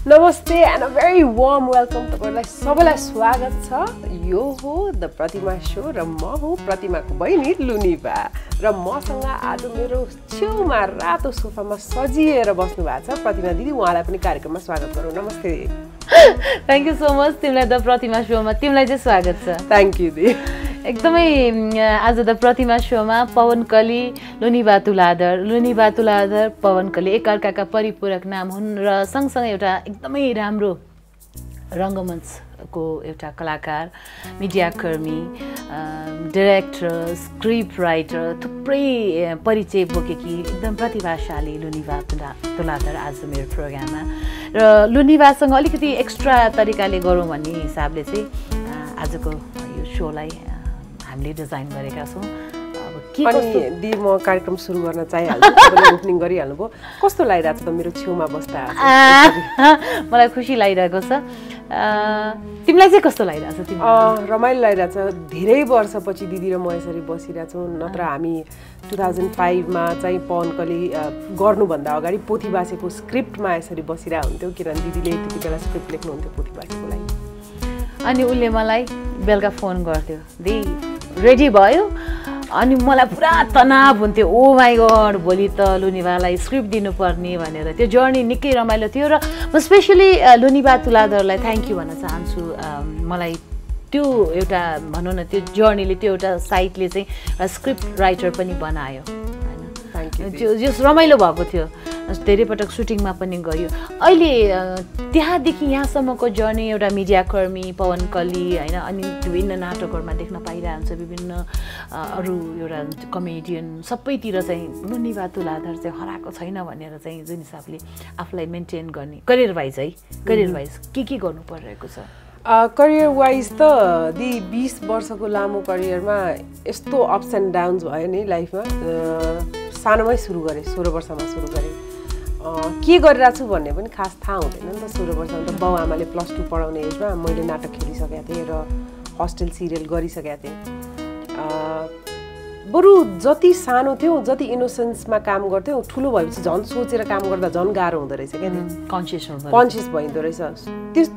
नमस्ते and a very warm welcome तपाईहरुलाई सबैलाई स्वागत छ यो हो द प्रतिमा शो र म हो प्रतिमाको बहिनी लुनिभा र मसँग आज मेरो छेउमा रातो सोफामा सजिएर बस्नु भएको छ प्रतिमा दिदी उहाँलाई पनि कार्यक्रममा स्वागत गरौँ नमस्ते थ्यांक यू सो मच तिमीलाई द प्रतिमा शोमा तिमीलाई चाहिँ स्वागत छ थ्यांक यू दी एकदमै आज द प्रतिमा शोमा पवन कली लुनिभा तुलाधर पवन कली एकअर्काका परिपूरक नाम हुन् र सँगसँगै एउटा एकदमै राम्रो रङ्गमञ्चको एउटा कलाकार मिडियाकर्मी डाइरेक्टर स्क्रिप्ट राइटर थुप्रै परिचय बोकेकी एकदम प्रतिभाशाली लुनिभा तुलाधर आज मेरो प्रोग्राममा र लुनिभासँग अलिकति एक्स्ट्रा तरिकाले गरौँ भन्ने हिसाबले चाहिँ आजको यो सोलाई हामीले डिजाइन गरेका छौँ। अनि दी म कार्यक्रम सुरु गर्न चाहिहाल्छु तपाईले ओपनिङ गरिहाल्नुभयो कस्तो लागिरहेछ त मेरो छेउमा बस्दा मलाई खुसी लागिरहेको छ तिमीलाई चाहिँ कस्तो लागिरहेछ तिमीलाई रमाइलो लागिरहेछ धेरै वर्षपछि दिदी र म यसरी बसिरहेछौँ नत्र हामी 2005 मा चाहिँ पवन कली गर्नुभन्दा अगाडि पोथी बासेको स्क्रिप्टमा यसरी बसिरहेको हुन्थ्यो किनभने दिदीले त्यति बेला स्क्रिप्ट लेख्नुहुन्थ्यो पोथी बासेको लागि अनि उसले मलाई बेलुका फोन गर्थ्यो दी रेडी भयो अनि मलाई पुरा तनाव हुन्थ्यो ओ माई गड भोलि त लुनिभालाई स्क्रिप्ट दिनुपर्ने भनेर त्यो जर्नी निकै रमाइलो थियो र म स्पेसली लुनिभा तुलाधरलाई थ्याङ्क यू भन्न चाहन्छु मलाई त्यो एउटा भनौँ न त्यो जर्नीले त्यो एउटा साइटले चाहिँ स्क्रिप्ट राइटर पनि बनायो त्यो जस रमाइलो भएको थियो धेरै पटक सुटिङमा पनि गयो अहिले त्यहाँदेखि यहाँसम्मको जर्नी एउटा मिडियाकर्मी पवन कली होइन अनि विभिन्न नाटकहरूमा देख्न पाइरहन्छ विभिन्न अरू एउटा कमेडियन सबैतिर चाहिँ लुनिभा तुलाधर चाहिँ हराएको छैन भनेर चाहिँ जुन हिसाबले आफूलाई मेन्टेन गर्ने करियर वाइज है करियर वाइज के गर्नु परिरहेको छ करियर वाइज त दि 20 वर्षको लामो करियरमा यस्तो अप्स एन्ड डाउन्स भयो नि लाइफमा सानोमै सुरु गरेँ 16 वर्षमा सुरु गरेँ के गरिरहेको छु भन्ने पनि खास थाहा हुँदैन नि त 16 वर्षमा त बाउ आमाले +2 पढाउने एजमा मैले नाटक खेलिसकेको थिएँ र हस्टेल सिरियल गरिसकेको थिएँ बरु जति सानो थियौँ जति इनोसेन्समा काम गर्थ्यौँ ठुलो भएपछि झन् सोचेर काम गर्दा झन् गाह्रो हुँदो रहेछ क्या कन्सियस भइँदो रहेछ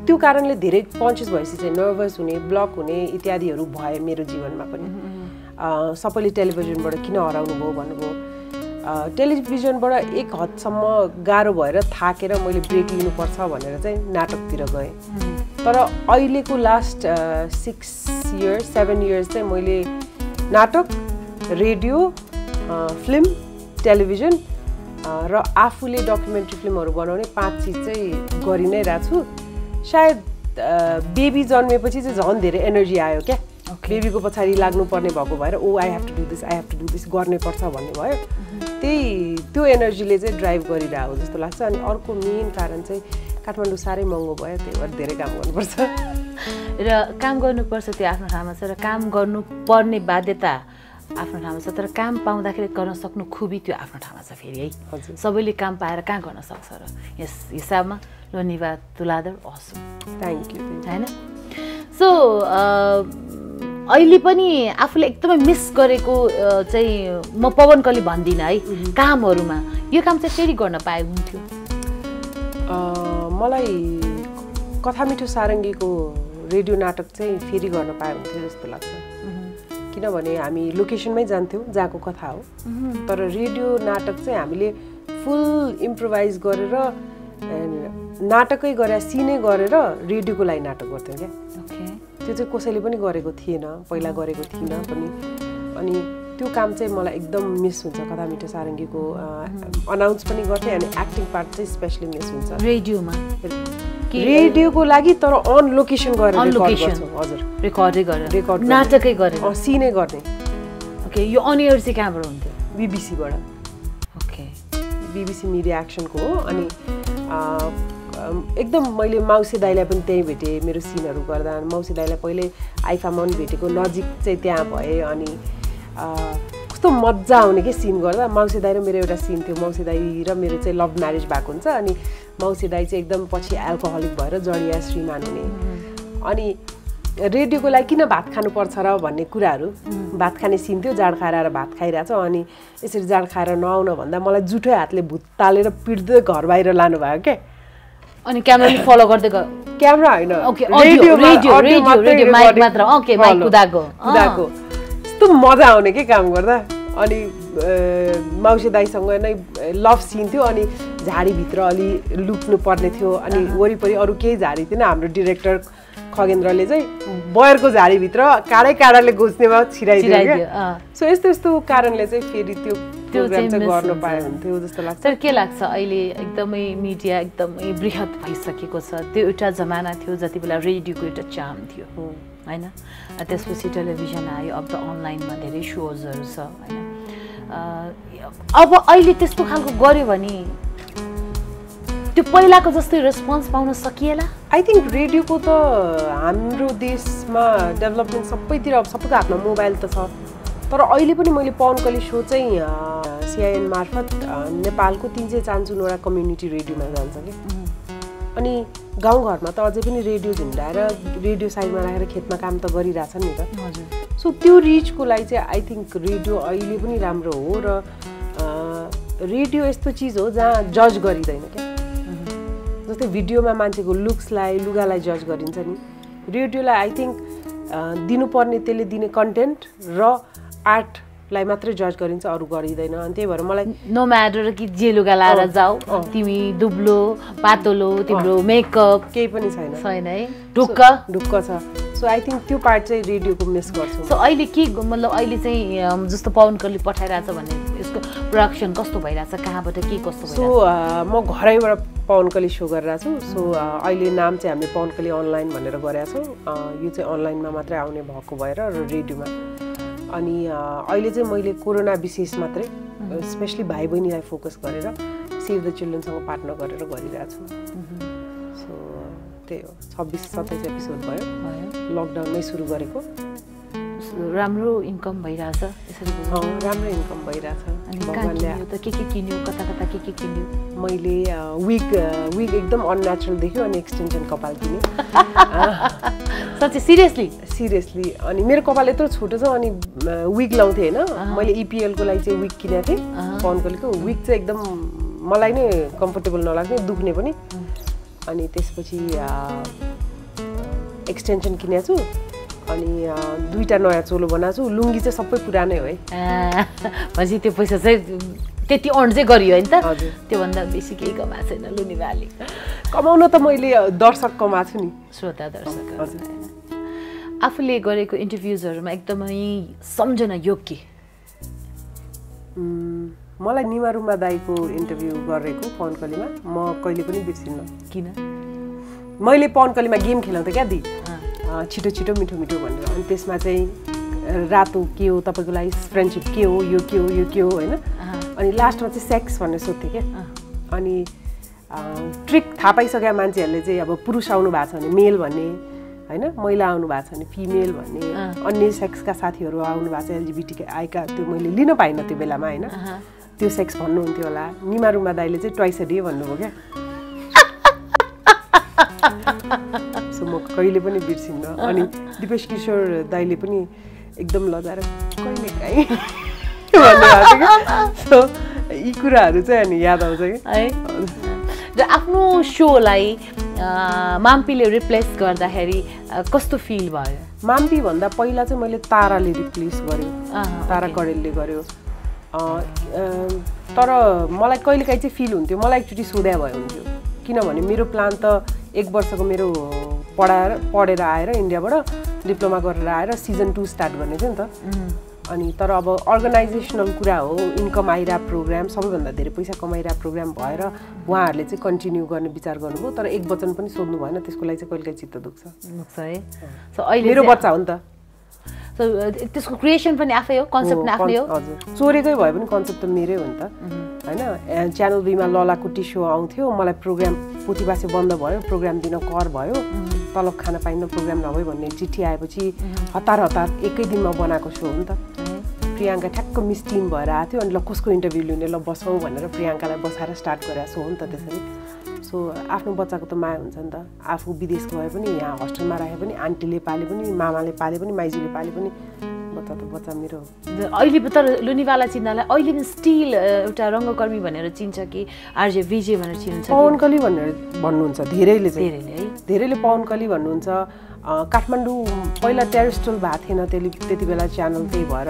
त्यो कारणले धेरै कन्सियस भएपछि चाहिँ नर्भस हुने ब्लक हुने इत्यादिहरू भयो मेरो जीवनमा पनि सबैले टेलिभिजनबाट किन हराउनु भयो भन्नुभयो टेलिभिजनबाट एक हदसम्म गाह्रो भएर थाकेर मैले ब्रेक लिनुपर्छ भनेर चाहिँ नाटकतिर गएँ तर अहिलेको लास्ट 7 इयर्स चाहिँ मैले नाटक रेडियो फिल्म टेलिभिजन र आफूले डकुमेन्ट्री फिल्महरू बनाउने 5 चिज चाहिँ गरि नै रहेको छु सायद बेबी जन्मेपछि चाहिँ झन् धेरै एनर्जी आयो क्या बेबीको पछाडि लाग्नुपर्ने भएको भएर oh I have to do this गर्नुपर्छ भन्ने भयो त्यो एनर्जीले चाहिँ ड्राइभ गरिरहेको जस्तो लाग्छ अनि अर्को मेन कारण चाहिँ काठमाडौँ साह्रै महँगो भयो त्यही भएर धेरै काम गर्नुपर्छ र काम गर्नुपर्छ त्यो आफ्नो ठाउँमा छ र काम गर्नुपर्ने बाध्यता आफ्नो ठाउँमा छ तर काम पाउँदाखेरि गर्न सक्नु खुबी त्यो आफ्नो ठाउँमा छ फेरि है सबैले काम पाएर कहाँ गर्न सक्छ र यस हिसाबमा लुनिभा तुलाधर असम थ्याङ्क यू होइन सो अहिले पनि आफूले एकदमै मिस गरेको चाहिँ म पवन कली भन्दिनँ है कामहरूमा यो काम चाहिँ फेरि गर्न पाए हुन्थ्यो मलाई कथा मिठो सारङ्गीको रेडियो नाटक चाहिँ फेरि गर्न पाए हुन्थ्यो जस्तो लाग्छ किनभने हामी लोकेसनमै जान्थ्यौँ जहाँको कथा हो तर रेडियो नाटक चाहिँ हामीले फुल इम्प्रोभाइज गरेर नाटकै गरेर सिनै गरेर रेडियोको लागि नाटक गर्थ्यौँ क्या त्यो चाहिँ कसैले पनि गरेको थिएन पहिला गरेको थिइनँ पनि अनि त्यो काम चाहिँ मलाई एकदम मिस हुन्छ कथा मिठो सारङ्गीको अनाउन्स पनि गर्थेँ अनि एक्टिङ पार्ट चाहिँ स्पेसली मिस हुन्छ रेडियोको लागि तर अन लोकेसन गरेर हजुर रेकर्डै गरेर नाटकै गरेर सिनै गर्ने ओके यो अन एयर चाहिँ कहाँबाट हुन्थ्यो बीबीसीबाट ओके बीबीसी मिडिया एक्सनको हो अनि एकदम मैले माउसी दाइलाई पनि त्यहीँ भेटेँ मेरो सिनहरू गर्दा माउसी दाइलाई पहिले आइफामा पनि भेटेको नजिक चाहिँ त्यहाँ भएँ अनि कस्तो मजा आउने कि सिन गर्दा माउसी दाइ र मेरो एउटा सिन थियो माउसी दाइ र मेरो चाहिँ लभ म्यारेज भएको हुन्छ अनि माउसी दाइ चाहिँ एकदम पछि एल्कोहलिक भएर जडिया श्रीमान हुने अनि रेडियोको लागि किन भात खानुपर्छ र भन्ने कुराहरू भात खाने सिन थियो जाँड खाएर आएर भात खाइरहेछ अनि यसरी जाँड खाएर नआउन भन्दा मलाई जुठै हातले भुत तालेर पिट्दै घर बाहिर लानुभयो क्या अनि क्यामेराले फलो गर्दै गयो क्यामेरा हैन ओके रेडियो माइक मात्र ओके माइक कुदाको यस्तो मजा आउने के काम गर्दा अनि माउसी दाइसँग नै लभ सिन थियो अनि झाडीभित्र अलि लुक्नु पर्ने थियो अनि वरिपरि अरू केही झाडी थिएन हाम्रो डिरेक्टर खगेन्द्रले चाहिँ बयरको झाडीभित्र काँडाले घुस्नेमा छिराइदियो सो यस्तो कारणले चाहिँ फेरि त्यो प्रोग्राम चाहिँ गर्न पाए हुन्थ्यो जस्तो लाग्छ तर के लाग्छ अहिले एकदमै मिडिया एकदमै बृहत भइसकेको छ त्यो एउटा जमाना थियो जति बेला रेडियोको एउटा चाम थियो हैन त्यसपछि टेलिभिजन आयो अब त अनलाइनमा धेरै सोजहरू छ हैन अब अहिले त्यस्तो खालको गर्यो भने त्यो पहिलाको जस्तै रेस्पोन्स पाउन सकिएला आई थिङ्क रेडियोको त हाम्रो देशमा डेभलपमेन्ट सबैतिर अब सबैको हातमा मोबाइल त छ तर अहिले पनि मैले पवन कली सो चाहिँ सिआइएन मार्फत नेपालको 300 चान्चुनवटा कम्युनिटी रेडियोमा जान्छ कि अनि गाउँघरमा त अझै पनि रेडियो झुन्डाएर रेडियो साइडमा राखेर खेतमा काम त गरिरहेछन् नि त हजुर सो त्यो रिचको लागि चाहिँ आई थिङ्क रेडियो अहिले पनि राम्रो हो र रेडियो यस्तो चिज हो जहाँ जज गरिँदैन क्या जस्तै भिडियोमा मान्छेको लुक्सलाई लुगालाई जज गरिन्छ नि रेडियोलाई आई थिङ्क दिनुपर्ने त्यसले दिने कन्टेन्ट र आर्टलाई मात्रै जज गरिन्छ अरू गरिँदैन अनि त्यही भएर मलाई नो म्याटर कि जे लुगा लाएर जाऊ तिमी दुब्लो पातलो तिम्रो मेकअप केही पनि छैन है ढुक्क छ सो आई थिङ्क त्यो पार्ट चाहिँ रेडियोको मिस गर्छु सो अहिले के मतलब अहिले चाहिँ जस्तो पवन कली पठाइरहेछ भने यसको प्रोडक्सन कस्तो भइरहेछ कहाँबाट के कस्तो भइरहेछ सो म घरैबाट पवन कली सो गरिरहेको छु सो अहिले नाम चाहिँ हामीले पवन कली अनलाइन भनेर गरेका छौँ यो चाहिँ अनलाइनमा मात्रै आउने भएको भएर र रेडियोमा अनि अहिले चाहिँ मैले कोरोना विशेष मात्रै स्पेसली भाइ बहिनीलाई फोकस गरेर सेभ द चिल्ड्रेनसँग पार्टनर गरेर गरिरहेको छु सो त्यही हो 26-27 एपिसोड भयो लकडाउनमै सुरु गरेको राम्रो इन्कम भइरहेछ यसरी राम्रो इन्कम भइरहेछ भगवानले त के किन्यो कता के किन्यो मैले विग एकदम अननेचुरल देख्यो अनि एक्सटेन्सन कपाल किनेँ सच्चै सिरियसली अनि मेरो कपाल यत्रो छोटो छ अनि विग लाउँथेँ होइन मैले इपिएलको लागि चाहिँ विग किनेको थिएँ पवन कलीको विग चाहिँ एकदम मलाई नै कम्फर्टेबल नलाग्ने दुख्ने पनि अनि त्यसपछि एक्सटेन्सन किनेको छु अनि 2टा नयाँ चोलो बनाएको छु लुङ्गी चाहिँ सबै पुरानै हो है पछि त्यो पैसा चाहिँ त्यति अर्न चाहिँ गरियो होइन त त्योभन्दा बेसी केही कमाएको छैन लुनिवाली कमाउन त मैले दर्शक कमाएको छु नि श्रोता दर्शक आफूले गरेको इन्टरभ्युजहरूमा एकदमै सम्झना योग्य मलाई निमारुमा दाईको इन्टरभ्यू गरेको पवन कलीमा म कहिले पनि बिर्सिन्न किन मैले पवन कलीमा गेम खेलाउँथेँ क्या दी छिटो मिठो भनेर अनि त्यसमा चाहिँ रातो के हो तपाईँको लागि फ्रेन्डसिप के हो यो के हो होइन अनि लास्टमा चाहिँ सेक्स भनेर सोध्थेँ क्या अनि ट्रिक थाहा पाइसकेका मान्छेहरूले चाहिँ अब पुरुष आउनु भएको छ भने मेल भन्ने होइन महिला आउनु भएको छ भने फिमेल भन्ने अन्य सेक्सका साथीहरू आउनु भएको छ एलजिबिटी आएका त्यो मैले लिन पाइनँ त्यो बेलामा होइन त्यो सेक्स भन्नुहुन्थ्यो होला निमारुमा दाइले चाहिँ ट्वाइस अ डे भन्नुभयो क्या सो म कहिले पनि बिर्सिन्न अनि दिपेश किशोर दाइले पनि एकदम लजाएर कहिले काहीँ भन्नुभएको सो यी कुराहरू चाहिँ अनि याद आउँछ कि है र आफ्नो सोलाई माम्पीले रिप्लेस गर्दाखेरि कस्तो फिल भयो माम्पी भन्दा पहिला चाहिँ मैले ताराले रिप्लेस गर्यो तारा कडेलले गर्यो तर मलाई कहिलेकाहीँ चाहिँ फिल हुन्थ्यो मलाई एकचोटि सोध्या भयो हुन्थ्यो किनभने मेरो प्लान त 1 वर्षको मेरो पढेर आएर इन्डियाबाट डिप्लोमा गरेर आएर सिजन 2 स्टार्ट गर्ने थियो नि त अनि तर अब अर्गनाइजेसनल कुरा हो इन्कम आइरहेको प्रोग्राम सबैभन्दा धेरै पैसा कमाइरहेको प्रोग्राम भएर उहाँहरूले चाहिँ कन्टिन्यू गर्ने विचार गर्नुभयो तर एक वचन पनि सोध्नु भएन त्यसको लागि चाहिँ कहिलेकाहीँ चित्त दुख्छ है सो अहिले मेरो बच्चा हो नि त सो त्यसको क्रिएसन पनि आफै हो कन्सेप्ट पनि आफ्नै हो हजुर चोरेकै भए पनि कन्सेप्ट त मेरै हो नि त हैन च्यानल 2 मा ललाकुटी शो आउँथ्यो मलाई प्रोग्राम पोथीबासे बन्द भयो प्रोग्राम दिन कर भयो तलब खान पाइन्न प्रोग्राम नभई भन्ने चिठी आएपछि हतार एकै दिनमा बनाएको शो हो नि त प्रियङ्का ठ्याक्क मिस टिम भएर आएको थियो अनि ल कसको इन्टरभ्यू लिने ल बसौँ भनेर प्रियङ्कालाई बसाएर स्टार्ट गरेको शो हो नि त त्यसरी सो आफ्नो बच्चाको त माया हुन्छ नि त आफू विदेश गए पनि यहाँ हस्टेलमा राखे पनि आन्टीले पाले पनि मामाले पाले पनि माइजूले पाले पनि म त त बच्चा मेरो अहिले तर लुनिवाला चिन्नलाई अहिले पनि स्टिल एउटा रङ्गकर्मी भनेर चिन्छ कि आरजे विजय भनेर चिन्छ पवन कली भनेर भन्नुहुन्छ धेरैले चाहिँ धेरैले है धेरैले पवन कली भन्नुहुन्छ काठमाडौँ पहिला टेरेस्ट्रल भएको थिएन त्यति बेला च्यानल त्यही भएर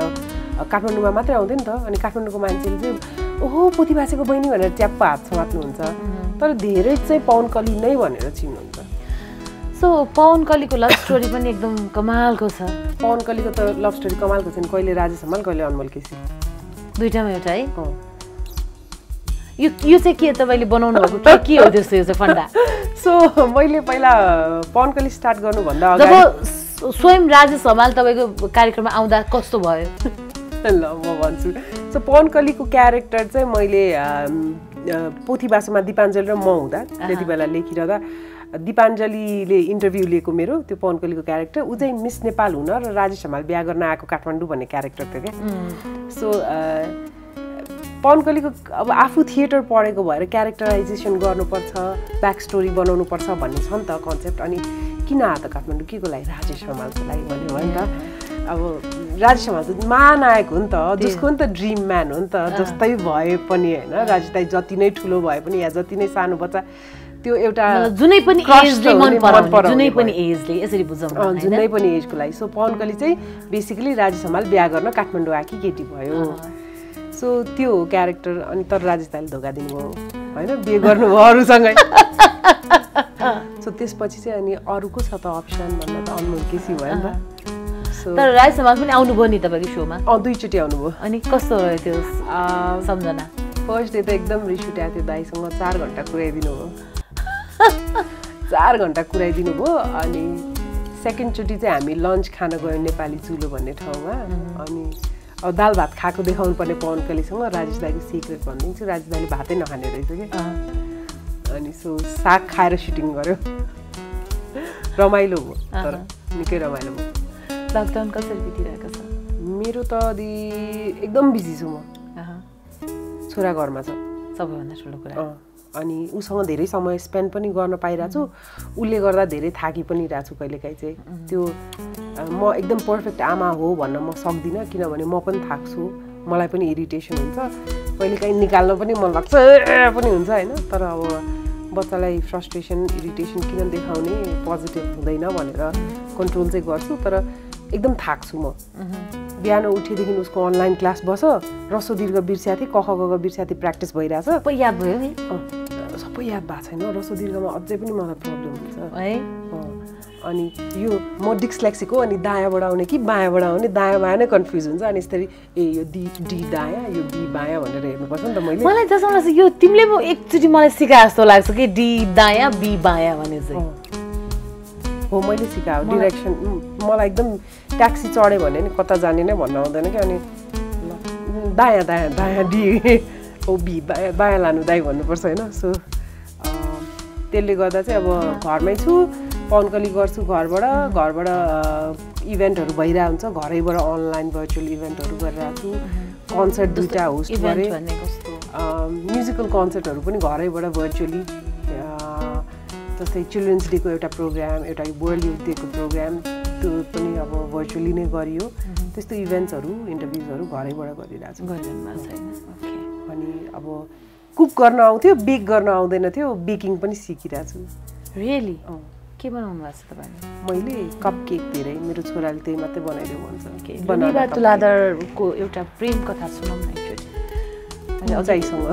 काठमाडौँमा मात्रै आउँथ्यो नि त अनि काठमाडौँको मान्छेले चाहिँ ओहो पोथी भाषाको बहिनी भनेर ट्याप्प हात समात्नुहुन्छ तर धेरै चाहिँ पवन कली नै भनेर चिन्नुहुन्छ सो पवन कलीको लभ स्टोरी पनि एकदम कमालको छ पवन कलीको त लभ स्टोरी कमालको छ नि कहिले राजेश हमाल कहिले अनमोल केसी दुईटामा एउटा है यो चाहिँ के तपाईँले बनाउनु भएको के हो त्यस्तो यो चाहिँ फन्डा सो मैले पहिला पवन कली स्टार्ट गर्नुभन्दा जब स्वयं राजेश हमाल तपाईँको कार्यक्रममा आउँदा कस्तो भयो ल म भन्छु सो पवन कलीको क्यारेक्टर चाहिँ मैले पोथी भाषामा दिपाञ्जली र म हुँदा त्यति बेला लेखिरहँदा दिपाञ्जलीले इन्टरभ्यू लिएको मेरो त्यो पवन कलीको क्यारेक्टर ऊ चाहिँ मिस नेपाल हुन र राजेश हमाल बिहा गर्न आएको काठमाडौँ भन्ने क्यारेक्टर थियो क्या सो पवन कलीको अब आफू थिएटर पढेको भएर क्यारेक्टराइजेसन गर्नुपर्छ ब्याक स्टोरी बनाउनुपर्छ भन्ने छ नि त कन्सेप्ट अनि किन आयो त काठमाडौँ के को लागि राजेश हमालको लागि भन्यो नि त अब राजेश हमाल त महानायक हो नि त जसको नि त ड्रिम म्यान हो नि त जस्तै भए पनि होइन राजेश दाइ जति नै ठुलो भए पनि या जति नै सानो बच्चा त्यो एउटा जुनै पनि एजले मन पराउने जुनै पनि एजले यसरी बुझाउनु जुनै पनि एजको लागि सो पवन कली चाहिँ बेसिकली राजेश हमाल बिहा गर्न काठमाडौँ आएकी केटी भयो सो त्यो हो क्यारेक्टर अनि तर राजेश दाइले धोका दिनुभयो होइन बिहे गर्नुभयो अरूसँगै सो त्यसपछि चाहिँ अनि अरूको छ त अप्सन भन्दा त अनमोल केसी भयो नि त तर राजेश हमाल पनि आउनुभयो नि तपाईँको सोमा दुईचोटि आउनुभयो अनि कस्तो रह्यो त्यो सम्झना फर्स्ट डे त एकदम रिस उठाएको थियो दाइसँग 4 घन्टा कुराइदिनु भयो 4 घन्टा कुराइदिनु भयो अनि सेकेन्डचोटि चाहिँ हामी लन्च खान गयौँ नेपाली चुलो भन्ने ठाउँमा अनि अब दाल भात खाएको देखाउनु पर्ने पवन कलीसँग राजेश दाइको सिक्रेट भनिदिन्छु राजेश दाइले भातै नखाने रहेछ कि अनि सो साग खाएर सुटिङ गऱ्यो रमाइलो भयो तर निकै रमाइलो भयो लकडाउन कसरी बितिरहेको छ मेरो त एकदम बिजी छु म छोरा घरमा छ सबैभन्दा ठुलो कुरा अनि उसँग धेरै समय स्पेन्ड पनि गर्न पाइरहेको छु उसले गर्दा धेरै थाकी पनि रहेको छु कहिलेकाहीँ चाहिँ त्यो म एकदम पर्फेक्ट आमा हो भन्न म सक्दिनँ किनभने म पनि थाक्छु मलाई पनि इरिटेसन हुन्छ कहिलेकाहीँ निकाल्न पनि मन लाग्छ पनि हुन्छ होइन तर अब बच्चालाई फ्रस्ट्रेसन इरिटेसन किन देखाउने पोजिटिभ हुँदैन भनेर कन्ट्रोल चाहिँ गर्छु तर एकदम थाक्छु म बिहान उठेदेखि उसको अनलाइन क्लास बस रसो दीर्घ बिर्स्या थिएँ क ख ग घ बिर्स्या थिएँ प्र्याक्टिस भइरहेछ सबै याद भयो नि सबै याद भएको छैन रसो दीर्घमा अझै पनि मलाई प्रब्लम हुन्छ है अनि यो म डिस्लेक्सिक हो अनि दायाँबाट आउने कि बायाँबाट आउने दायाँ बायाँ नै कन्फ्युज हुन्छ अनि यसरी यो डी दायाँ यो बी बायाँ भनेर हेर्नुपर्छ नि त मैले मलाई जस्तो लाग्छ यो तिमीले पो एकचोटि मलाई सिकाए जस्तो लाग्छ कि डी दायाँ बी बायाँ भने चाहिँ हो मैले सिकायो डिरेक्सन मलाई एकदम ट्याक्सी चढ्यो भने नि कता जाने नै भन्न आउँदैन कि अनि दायाँ दायाँ दायाँ डी हो बी बायाँ बायाँ लानु दाइ भन्नुपर्छ होइन सो त्यसले गर्दा चाहिँ अब घरमै छु पवन कली गर्छु घरबाट इभेन्टहरू भइरहेको हुन्छ घरैबाट अनलाइन भर्चुअल इभेन्टहरू गरिरहेको छु कन्सर्ट 2टा होस्ट गरेँ म्युजिकल कन्सर्टहरू पनि घरैबाट भर्चुअली जस्तै चिल्ड्रेन्स डेको एउटा प्रोग्राम एउटा वर्ल्ड युथ डेको प्रोग्राम त्यो पनि अब भर्चुअली नै गरियो त्यस्तो इभेन्ट्सहरू इन्टरभ्युजहरू घरैबाट गरिरहेको छु अनि अब कुक गर्न आउँथ्यो बेक गर्न आउँदैन थियो बेकिङ पनि सिकिरहेको छु रियली के बनाउनु भएको छ तपाईँले मैले कप केक धेरै मेरो छोराले त्यही मात्रै बनाइदेऊ भन्छ लुनिवा तुलाधरको एउटा प्रेम कथा सुनाउँ न एकचोटि अझैसँग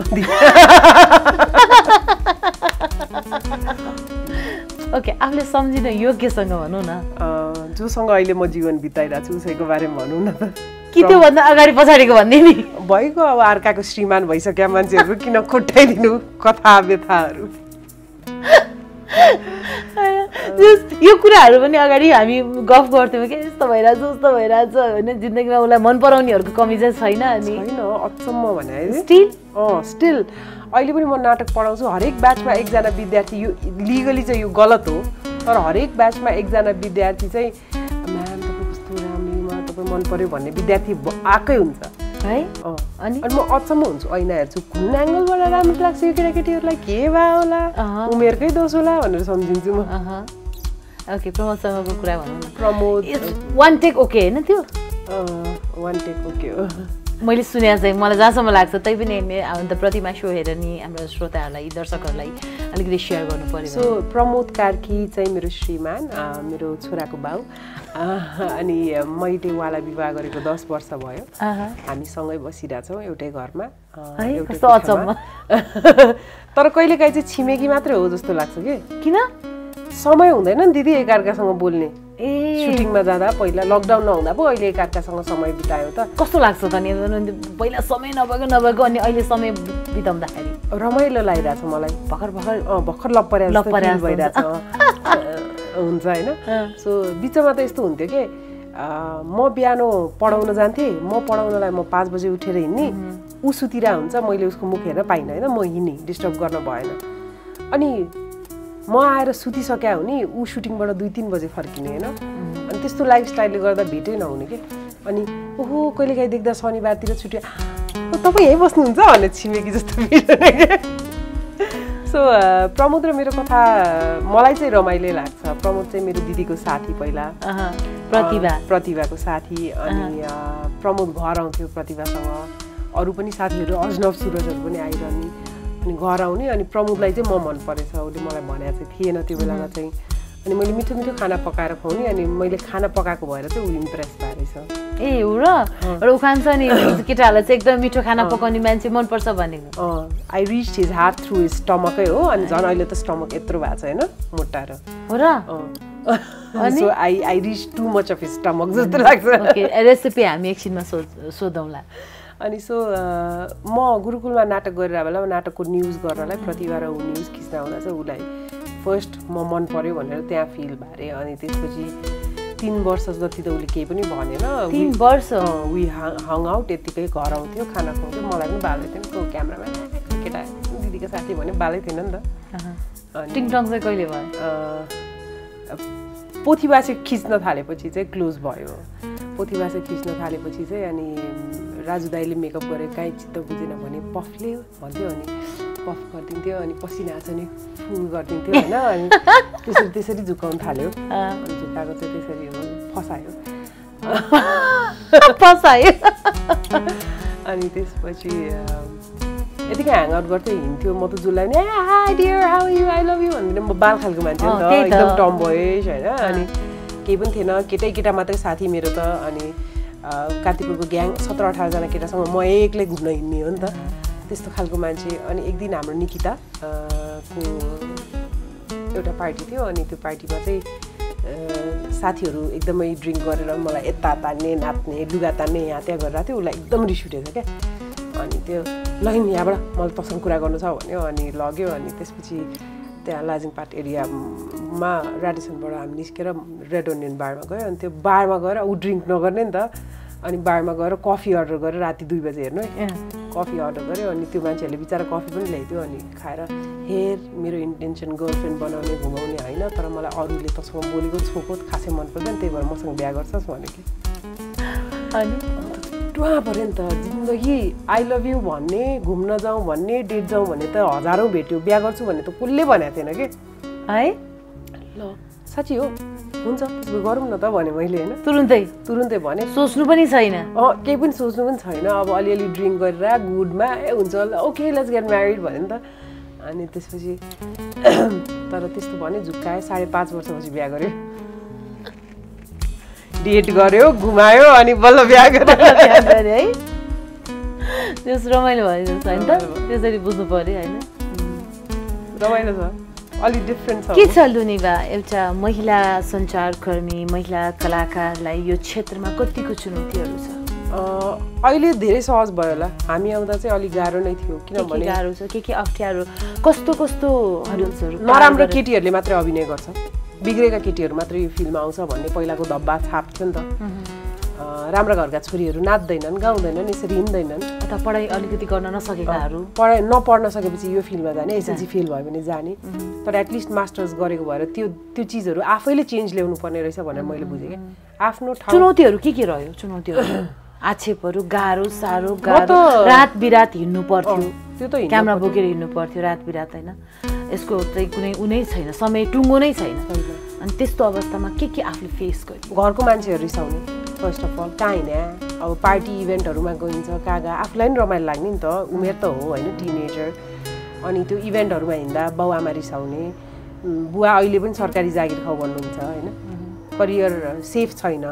ओके आफूले सम्झिन योग्यसँग भनौँ न जोसँग अहिले म जीवन बिताइरहेको छु उसैको बारेमा भनौँ न त कि त्योभन्दा अगाडि पछाडिको भन्दै नि भइगयो अब अर्काको श्रीमान भइसक्यो मान्छेहरू किन खोट्याइदिनु कथा व्यथाहरू यो कुराहरू पनि अगाडि हामी गफ गर्थ्यौँ कि यस्तो भइरहेछ उस्तो भइरहेछ होइन जिन्दगीमा उसलाई मन पराउनेहरूको कमी चाहिँ छैन अनि होइन अचम्म भने स्टिल अहिले पनि म नाटक पढाउँछु हरेक ब्याचमा एकजना विद्यार्थी यो लिगली चाहिँ यो गलत हो तर हरेक ब्याचमा एकजना विद्यार्थी चाहिँ म्याम तपाईँ कस्तो राम्रोमा तपाईँ मन पर्यो भन्ने विद्यार्थी आएकै हुन्छ है अनि म अचम्म हुन्छु ऐना हेर्छु कुन एङ्गलबाट राम्रो लाग्छ यो केटाकेटीहरूलाई के भयो होला उमेरकै दोष होला भनेर सम्झिन्छु म ओके प्रमोदसँगको कुरा भनौँ न प्रमोद वान टेक ओके होइन त्यो वान टेक ओके हो मैले सुने चाहिँ मलाई जहाँसम्म लाग्छ तै पनि अन्त प्रतिमा सो हेरेर नि हाम्रो श्रोताहरूलाई दर्शकहरूलाई अलिकति सेयर गर्नु पर्यो सो प्रमोद कार्की चाहिँ मेरो श्रीमान मेरो छोराको बाउ अनि मैले उहाँलाई विवाह गरेको 10 वर्ष भयो हामी सँगै बसिरहेछौँ एउटै घरमा तर कहिलेकाहीँ चाहिँ छिमेकी मात्रै हो जस्तो लाग्छ कि किन समय हुँदैन नि दिदी एकअर्कासँग बोल्ने सुटिङमा जाँदा पहिला लकडाउन नहुँदा पो अहिले एकअर्कासँग समय बितायो त कस्तो लाग्छ त नि पहिला समय नभएको अनि अहिले समय बिताउँदाखेरि रमाइलो लागिरहेछ मलाई भर्खर लप्परे भइरहेछ हुन्छ होइन सो बिचमा त यस्तो हुन्थ्यो कि म बिहानो पढाउन जान्थेँ म पढाउनलाई म 5 बजे उठेर हिँड्ने ऊ सुतिरा हुन्छ मैले उसको मुख हेर्न पाइनँ होइन म हिँड्ने डिस्टर्ब गर्न भएन अनि म आएर सुतिसक्या हुने ऊ सुटिङबाट 2-3 बजे फर्किने होइन अनि त्यस्तो लाइफस्टाइलले गर्दा भेटै नहुने कि अनि ओहो कहिलेकाहीँ देख्दा शनिबारतिर छुट्टी तपाईँ यहीँ बस्नुहुन्छ भने छिमेकी जस्तो भेट्ने क्या सो प्रमोद र मेरो कथा मलाई चाहिँ रमाइलो लाग्छ प्रमोद चाहिँ मेरो दिदीको साथी पहिला प्रतिभाको साथी अनि प्रमोद घर आउँथ्यो प्रतिभासँग अरू पनि साथीहरू अजनव सुरजहरू पनि आइरहने अनि घर आउने अनि प्रमोदलाई चाहिँ म मन परेछ उसले मलाई भनेको चाहिँ थिएन त्यो बेलामा चाहिँ अनि मैले मिठो मिठो खाना पकाएर खुवाउने अनि मैले खाना पकाएको भएर चाहिँ ऊ इम्प्रेस भएछ ए हो र उखान छ नि केटाहरूलाई चाहिँ एकदम मिठो खाना पकाउने मान्छे मनपर्छ भनेको I reach his heart through his स्टमकै हो अनि झन् अहिले त स्टमक यत्रो भएको छ होइन मोटा र हो र so I reach too much of his stomach जस्तो लाग्छ रेसिपी हामी एकछिनमा सोधौँला अनि सो म गुरुकुलमा नाटक गरेर बेलामा नाटकको न्युज गर्नलाई प्रतिभा र ऊ न्युज खिच्न आउँदा चाहिँ उसलाई फर्स्ट म मन पर्यो भनेर त्यहाँ फिल भए अनि त्यसपछि 3 वर्ष जति त उसले केही पनि भनेन 3 वर्ष वी हङ आउट यतिकै घर आउँथ्यो खाना खुवाउँथ्यो मलाई पनि बालै थिएन को क्यामेरामा केटा दिदीको साथी भने बालै थिएन नि त टिङटङ चाहिँ कहिले भयो पोथीबा चाहिँ खिच्न थालेपछि चाहिँ क्लोज भयो पोथीबा चाहिँ खिच्न थालेपछि चाहिँ अनि राजु दाईले मेकअप गरेर काहीँ चित्त बुझेन भने पफले भन्थ्यो अनि पफ गरिदिन्थ्यो अनि पसिना आछ नि फुल गरिदिन्थ्यो होइन अनि त्यसरी झुकाउनु थाल्यो अनि झुकाएको चाहिँ त्यसरी फसायो अनि त्यसपछि यतिकै ह्याङआउट गर्थ्यो हिँड्थ्यो म त जुलाई नि hi dear how you I love you भन्दैन म बाल खालको मान्छे नि त एकदम टम भएछ होइन अनि केही पनि थिएन केटा मात्रै साथी मेरो त अनि कान्तिपुरको ग्याङ 17-18 जना केटासँग म एक्लै घुम्न हिँड्ने हो नि त त्यस्तो खालको मान्छे अनि एक दिन हाम्रो निकिता को एउटा पार्टी थियो अनि त्यो पार्टीमा चाहिँ साथीहरू एकदमै ड्रिङ्क गरेर मलाई यता तान्ने नाच्ने लुगा तान्ने यहाँ त्यहाँ गरिरहेको थियो उसलाई एकदम रिस उठेछ क्या अनि त्यो लैन यहाँबाट मलाई तसँग कुरा गर्नु छ भन्यो अनि लग्यो अनि त्यसपछि त्यहाँ लाजिङपाट एरियामा राडेसनबाट हामी निस्केर रेड ओनियन बारमा गयो अनि त्यो बारमा गएर ऊ ड्रिङ्क नगर्ने नि त अनि बारमा गएर कफी अर्डर गरेर राति 2 बजे हेर्नु है कफी अर्डर गऱ्यो अनि त्यो मान्छेहरूले बिचरा कफी पनि ल्याइदियो अनि खाएर हेर मेरो इन्टेन्सन गर्लफ्रेन्ड बनाउने घुमाउने होइन तर मलाई अरूले तसँग बोलेको छोको खासै मन पर्दैन त्यही भएर मसँग बिहा गर्छस् भने कि अनि टुवा पऱ्यो नि त जिन्दगी आई लभ यु भन्ने घुम्न जाउँ भन्ने डेट जाउँ भन्ने त हजारौँ भेट्यो बिहा गर्छु भन्ने त कसले भनेको थिएन कि है ल साँच्ची हो हुन्छ त्यसो गरौँ न त भने मैले होइन तुरुन्तै भने सोच्नु पनि छैन केही पनि सोच्नु पनि छैन अब अलिअलि ड्रिङ्क गरेर गुडमा हुन्छ ओके लेट्स गेट म्यारिड भन्यो नि त अनि त्यसपछि तर त्यस्तो भन्यो झुक्कायो 5.5 वर्षपछि बिहा गर्यो डेट गर्यो घुमायो अनि बल्ल बिहा गर्यो है त्यस रमाइलो भयो जस्तो होइन त त्यसरी बुझ्नु पर्यो होइन रमाइलो छ अलि डिफरेन्ट छ के छ लुनिभा एउटा महिला सञ्चारकर्मी महिला कलाकारलाई यो क्षेत्रमा कतिको चुनौतीहरू छ अहिले धेरै सहज भयो होला हामी आउँदा चाहिँ अलिक गाह्रो नै थियो किनभने गाह्रो छ के अप्ठ्यारो कस्तो हरुल्सहरू नराम्रो केटीहरूले मात्रै अभिनय गर्छ बिग्रेका केटीहरू मात्रै यो फिल्ममा आउँछ भन्ने पहिलाको धब्बा छाप थियो नि त राम्रा घरका छोरीहरू नाच्दैनन् गाउँदैनन् यसरी हिँड्दैनन् अथवा पढाइ अलिकति गर्न नसकेकाहरू पढाइ नपढ्न सकेपछि यो फिल्ममा जाने एसएलसी फेल भयो भने जाने तर एटलिस्ट मास्टर्स गरेको भएर त्यो चिजहरू आफैले चेन्ज ल्याउनु पर्ने रहेछ भनेर मैले बुझेँ क्या आफ्नो चुनौतीहरू के रह्यो चुनौतीहरू आक्षेपहरू गाह्रो साह्रो रात बिरात हिँड्नु पर्थ्यो त्यो त क्यामेरा बोकेर हिँड्नु पर्थ्यो रात बिरात होइन यसको चाहिँ कुनै उनै छैन समय टुङ्गो नै छैन अनि त्यस्तो अवस्थामा के आफूले फेस गर्यो घरको मान्छेहरू रिसाउने फर्स्ट अफ अल कहाँ हिँड्या अब पार्टी इभेन्टहरूमा गइन्छ कहाँ आफूलाई पनि रमाइलो लाग्ने नि त उमेर त हो होइन टिनेजर अनि त्यो इभेन्टहरूमा हिँड्दा बाउ आमा रिसाउने बुवा अहिले पनि सरकारी जागिर खाऊ भन्नुहुन्छ होइन करियर सेफ छैन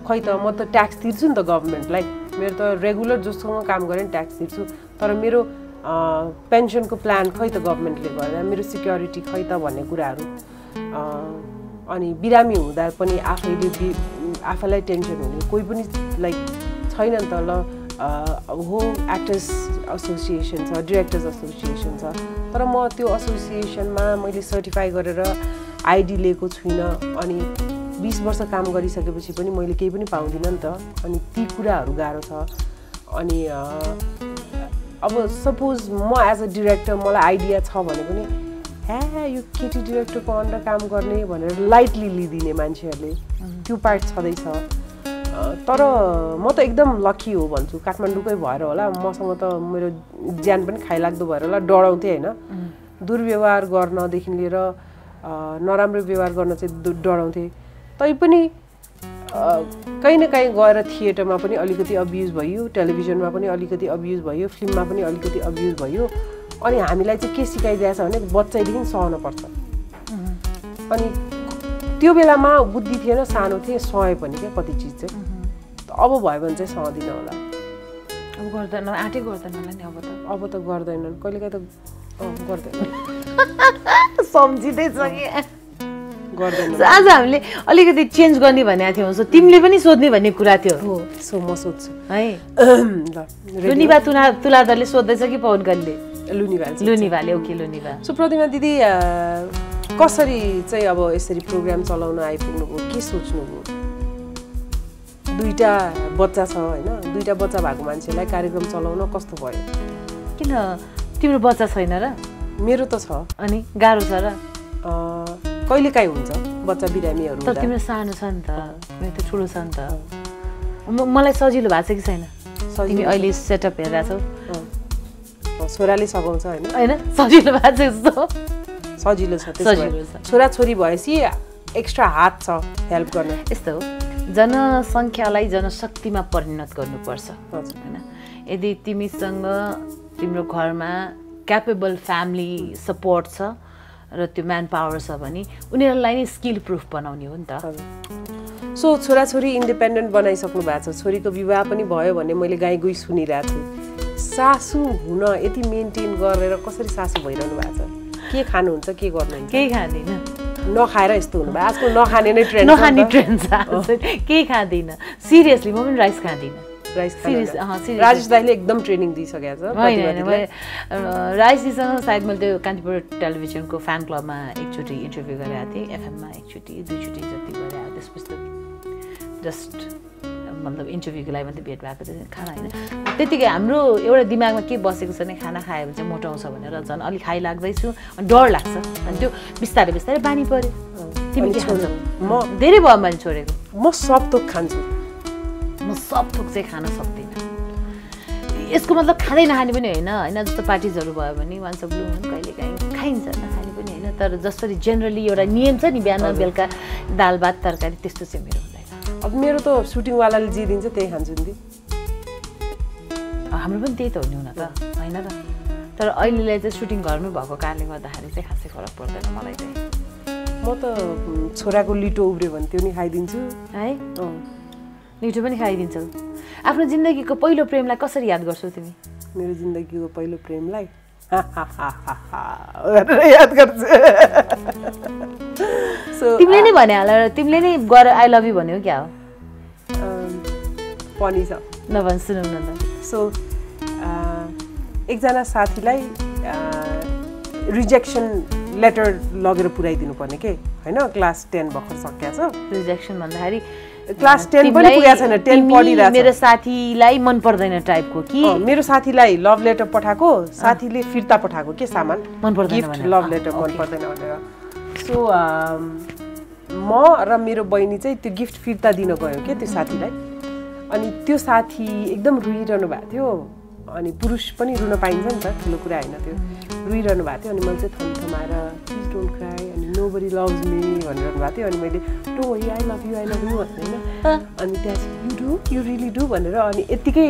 खै त म त ट्याक्स तिर्छु नि त गभर्मेन्टलाई मेरो त रेगुलर जोसँग काम गरेँ नि ट्याक्स तिर्छु तर मेरो पेन्सनको प्लान खै त गभर्मेन्टले गरेर मेरो सिक्योरिटी खै त भन्ने कुराहरू अनि बिरामी हुँदा पनि आफैलाई टेन्सन हुने कोही पनि लाइक छैन नि त ल हो एक्टर्स एसोसिएसन छ डिरेक्टर्स एसोसिएसन छ तर म त्यो एसोसिएसनमा मैले सर्टिफाई गरेर आइडी लिएको छुइनँ अनि 20 वर्ष काम गरिसकेपछि पनि मैले केही पनि पाउँदिनँ नि त अनि ती कुराहरू गाह्रो छ अनि अब सपोज म एज अ डिरेक्टर मलाई आइडिया छ भने पनि यो केटी डिरेक्टरको अन्डर काम गर्ने भनेर लाइटली लिदिने मान्छेहरूले त्यो पार्ट छँदैछ तर म त एकदम लकी हो भन्छु काठमाडौँकै भएर होला मसँग त मेरो ज्यान पनि खाइलाग्दो भएर होला डराउँथेँ होइन दुर्व्यवहार गर्नदेखि लिएर नराम्रो व्यवहार गर्न चाहिँ डराउँथेँ तैपनि कहीँ न कहीँ गएर थिएटरमा पनि अलिकति अब्युज भयो टेलिभिजनमा पनि अलिकति अब्युज भयो फिल्ममा पनि अलिकति अब्युज भयो अनि हामीलाई चाहिँ के सिकाइदिएछ भने बच्चैदेखि सहनुपर्छ अनि त्यो बेलामा बुद्धि थिएन सानो थिएँ सहे पनि क्या कति चिज चाहिँ अब भयो भने चाहिँ सहदिनँ होला अब गर्दैन आँटै गर्दैन होला नि अब त गर्दैनन् कहिलेकाहीँ त गर्दैन सम्झिँदैछ कि गर्दैन आज हामीले अलिकति चेन्ज गर्ने भनेको थियौँ सो तिमीले पनि सोध्ने भन्ने कुरा थियो हो सो म सोध्छु है लुनिभा तुलाधरले सोध्दैछ कि पवन गलले लुनिभाले ओके लुनिभा सो प्रतिमा दिदी कसरी चाहिँ अब यसरी प्रोग्राम चलाउन आइपुग्नुभयो के सोच्नुभयो दुईटा बच्चा छ होइन दुईटा बच्चा भएको मान्छेलाई कार्यक्रम चलाउन कस्तो भयो किन तिम्रो बच्चा छैन र मेरो त छ अनि गाह्रो छ र कहिलेकाहीँ हुन्छ बच्चा बिरामीहरू त तिम्रो सानो छ नि त मेरो त ठुलो छ नि त मलाई सजिलो भएको छ कि छैन तिमी अहिले सेटअप हेरिरहेछौ छोराले सघाउँछ होइन होइन सजिलो भएको छ सजिलो छ छोराछोरी भएपछि एक्स्ट्रा हात छ हेल्प गर्न यस्तो हो जनसङ्ख्यालाई जनशक्तिमा परिणत गर्नुपर्छ होइन यदि तिमीसँग तिम्रो घरमा क्यापेबल फ्यामिली सपोर्ट छ र त्यो म्यान पावर छ भने उनीहरूलाई नै स्किल प्रुफ बनाउने हो नि त सो छोराछोरी इन्डिपेन्डेन्ट बनाइसक्नु भएको छ छोरीको विवाह पनि भयो भने मैले गाई गई सुनिरहेको छु सासू हुन यति मेन्टेन गरेर कसरी सासू भइरहनु भएको छ के खानुहुन्छ के गर्नुहुन्छ केही खाँदैन नखाएर यस्तो हुनुभयो आजकल नखाने नै ट्रेन्ड नखाने ट्रेन्ड छ केही खाँदैन सिरियसली म पनि राइस खाँदिनँ राजेश दाइले एकदम ट्रेनिङ दिइसकेको छ राजेशसँग सायद मैले त्यो कान्तिपुर टेलिभिजनको फ्यान क्लबमा एकचोटि इन्टरभ्यू गरेको थिएँ एफएममा एकचोटि दुईचोटि जति गरेँ त्यसपछि त जस्ट मतलब इन्टरभ्यूको लागि मात्रै भेट भएको थियो खाना होइन त्यतिकै हाम्रो एउटा दिमागमा के बसेको छ भने खाना खायो भने चाहिँ मोटाउँछ भनेर झन् अलिक खाइलाग्दैछु अनि डर लाग्छ अनि त्यो बिस्तारै बिस्तारै बानी पऱ्यो तिमी के खान्छौ म धेरै भयो मैले छोडेको म सब थोक खान्छु म सब थोक चाहिँ खान सक्दिनँ यसको मतलब खाँदै नखाने पनि होइन होइन जस्तो पार्टिजहरू भयो भने वान्स अ ब्लू मुन कहिलेकाहीँ खाइन्छ नखाने पनि होइन तर जसरी जेनरली एउटा नियम छ नि बिहान बेलुका दाल भात तरकारी त्यस्तो चाहिँ मेरो हुँदैन अब मेरो त सुटिङवालाले जे दिन्छ त्यही खान्छु नि हाम्रो पनि त्यही त हो नि हुन त होइन र तर अहिलेलाई चाहिँ सुटिङ घरमै भएको कारणले गर्दाखेरि चाहिँ खासै फरक पर्दैन मलाई चाहिँ म त छोराको लिटो उब्रियो भने त्यो नि खाइदिन्छु है लिटो पनि खाइदिन्छौ आफ्नो जिन्दगीको पहिलो प्रेमलाई कसरी याद गर्छौ तिमी मेरो जिन्दगीको पहिलो प्रेमलाई याद गर्छु तिमीले नै भने होला तिमीले नै गर आई लभ यु भन्यौ क्या हो पनि छ नभन् सुनौ न त सो एकजना साथीलाई रिजेक्सन लेटर लगेर पुर्याइदिनु पर्ने के होइन क्लास 10 भर्खर सकिएको छ रिजेक्सन भन्दाखेरि क्लास 10 पनि पुगेको छैन 10 पढिरहेछ मेरो साथीलाई मन पर्दैन टाइपको कि मेरो साथीलाई लभ लेटर पठाएको साथीले फिर्ता पठाएको के सामान मन पर्दैन गिफ्ट लभ लेटर मन पर्दैन भनेर सो म र मेरो बहिनी चाहिँ त्यो गिफ्ट फिर्ता दिन गयो के त्यो साथीलाई अनि त्यो साथी एकदम रुइरहनु भएको थियो अनि पुरुष पनि रुन पाइन्छ नि त ठुलो कुरा होइन त्यो रुइरहनु भएको थियो अनि मैले चाहिँ थमाएर प्लिज डोन्ट क्राई अनि नोबडी लभ्स मी भनिरहनु भएको थियो अनि मैले don't worry I love you होइन अनि त्यहाँ you do you really do भनेर अनि यत्तिकै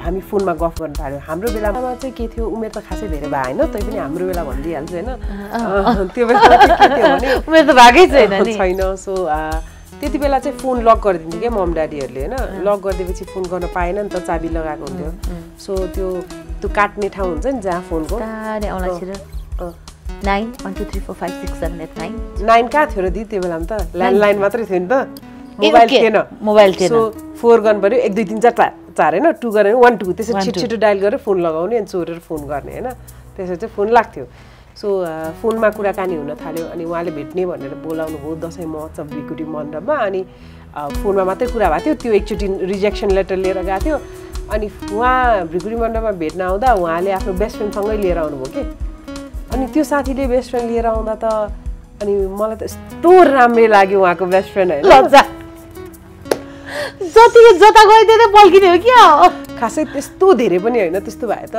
हामी फोनमा गफ गर्न थाल्यो हाम्रो बेलामा चाहिँ के थियो उमेर त खासै धेरै भयो होइन तै पनि हाम्रो बेला भनिदिइहाल्छु होइन त्यो बेला के थियो भने उमेर त भएकै छैन सो त्यति बेला चाहिँ फोन लक गरिदिन्थ्यो क्या मम ड्याडीहरूले होइन लक गरिदिएपछि फोन गर्न पाएन नि त चाबी लगाएको हुन्थ्यो सो त्यो काट्ने ठाउँ हुन्छ नि जहाँ फोनको 9 1 2 3 4 5 6 7 8 9 9 कहाँ थियो र दिदी त्यो बेलामा त ल्यान्डलाइन मात्रै थियो नि त मोबाइल थिएन सो 4 गर्नु पर्यो 1 2 3 4 4 होइन 2 गरेर 1 2 त्यसरी छिटो डायल गरेर फोन लगाउने अनि चोरेर फोन गर्ने होइन त्यसरी चाहिँ फोन लाग्थ्यो सो फोनमा कुराकानी हुन थाल्यो अनि उहाँले भेट्ने भनेर बोलाउनु भयो दसैँ महोत्सव भिकुटी मण्डपमा अनि फोनमा मात्रै कुरा भएको थियो त्यो एकचोटि रिजेक्सन लेटर लिएर गएको थियो अनि उहाँ भिकुटी मण्डपमा भेट्न आउँदा उहाँले आफ्नो बेस्ट फ्रेन्डसँगै लिएर आउनुभयो कि अनि त्यो साथीले बेस्ट फ्रेन्ड लिएर आउँदा त अनि मलाई त यस्तो राम्रै लाग्यो उहाँको बेस्ट फ्रेन्ड होइन लज्जा जतिको जता गयो त्यतै पल्किने हो क्या खासै त्यस्तो धेरै पनि होइन त्यस्तो भए त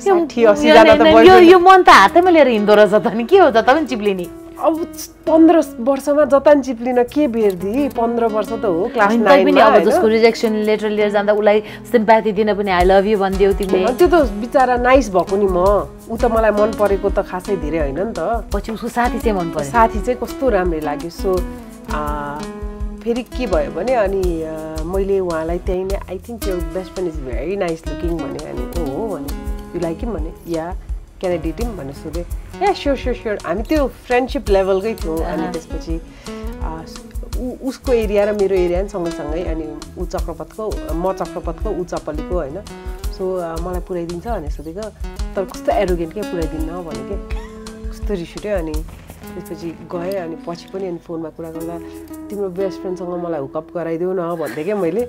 यो मन त हातैमा लिएर हिँड्दो रहेछ त नि के हो जता पनि चिप्लिने अब 15 वर्षमा जता पनि चिप्लिन के बेर्दी 15 वर्ष त हो क्लास 9 पनि अब जसको रिजेक्सन लेटर लिएर जाँदा उलाई सिम्प्याथी दिन पनि आई लभ यु भन्दियौ तिमीले त्यो त बिचारा नाइस भएको नि म उ त मलाई मन परेको त खासै धेरै होइन नि त पछि उसको साथी चाहिँ मन पर्यो साथी चाहिँ कस्तो राम्रै लाग्यो सो फेरि के भयो भने अनि मैले उहाँलाई त्यही नै आई थिङ्क यो best friend is very nice looking भने अनि हो भने यु लाइक हिम भने या क्यान आई डेट हिम भनेर सोधेँ ए स्योर हामी त्यो फ्रेन्डसिप लेभलकै थियौँ अनि त्यसपछि उसको एरिया र मेरो एरिया पनि सँगैसँगै अनि ऊ चक्रपथको म चक्रपथको ऊ चपलीको होइन सो मलाई पुऱ्याइदिन्छ भनेर सोधेको तर कस्तो एरोगेन्ट क्या पुऱ्याइदिन्न भने के कस्तो रिस उठ्यो अनि त्यसपछि गएँ अनि पछि पनि अनि फोनमा कुरा गर्दा तिम्रो बेस्ट फ्रेन्डसँग मलाई हुकअप गराइदेऊ न भन्थेँ क्या मैले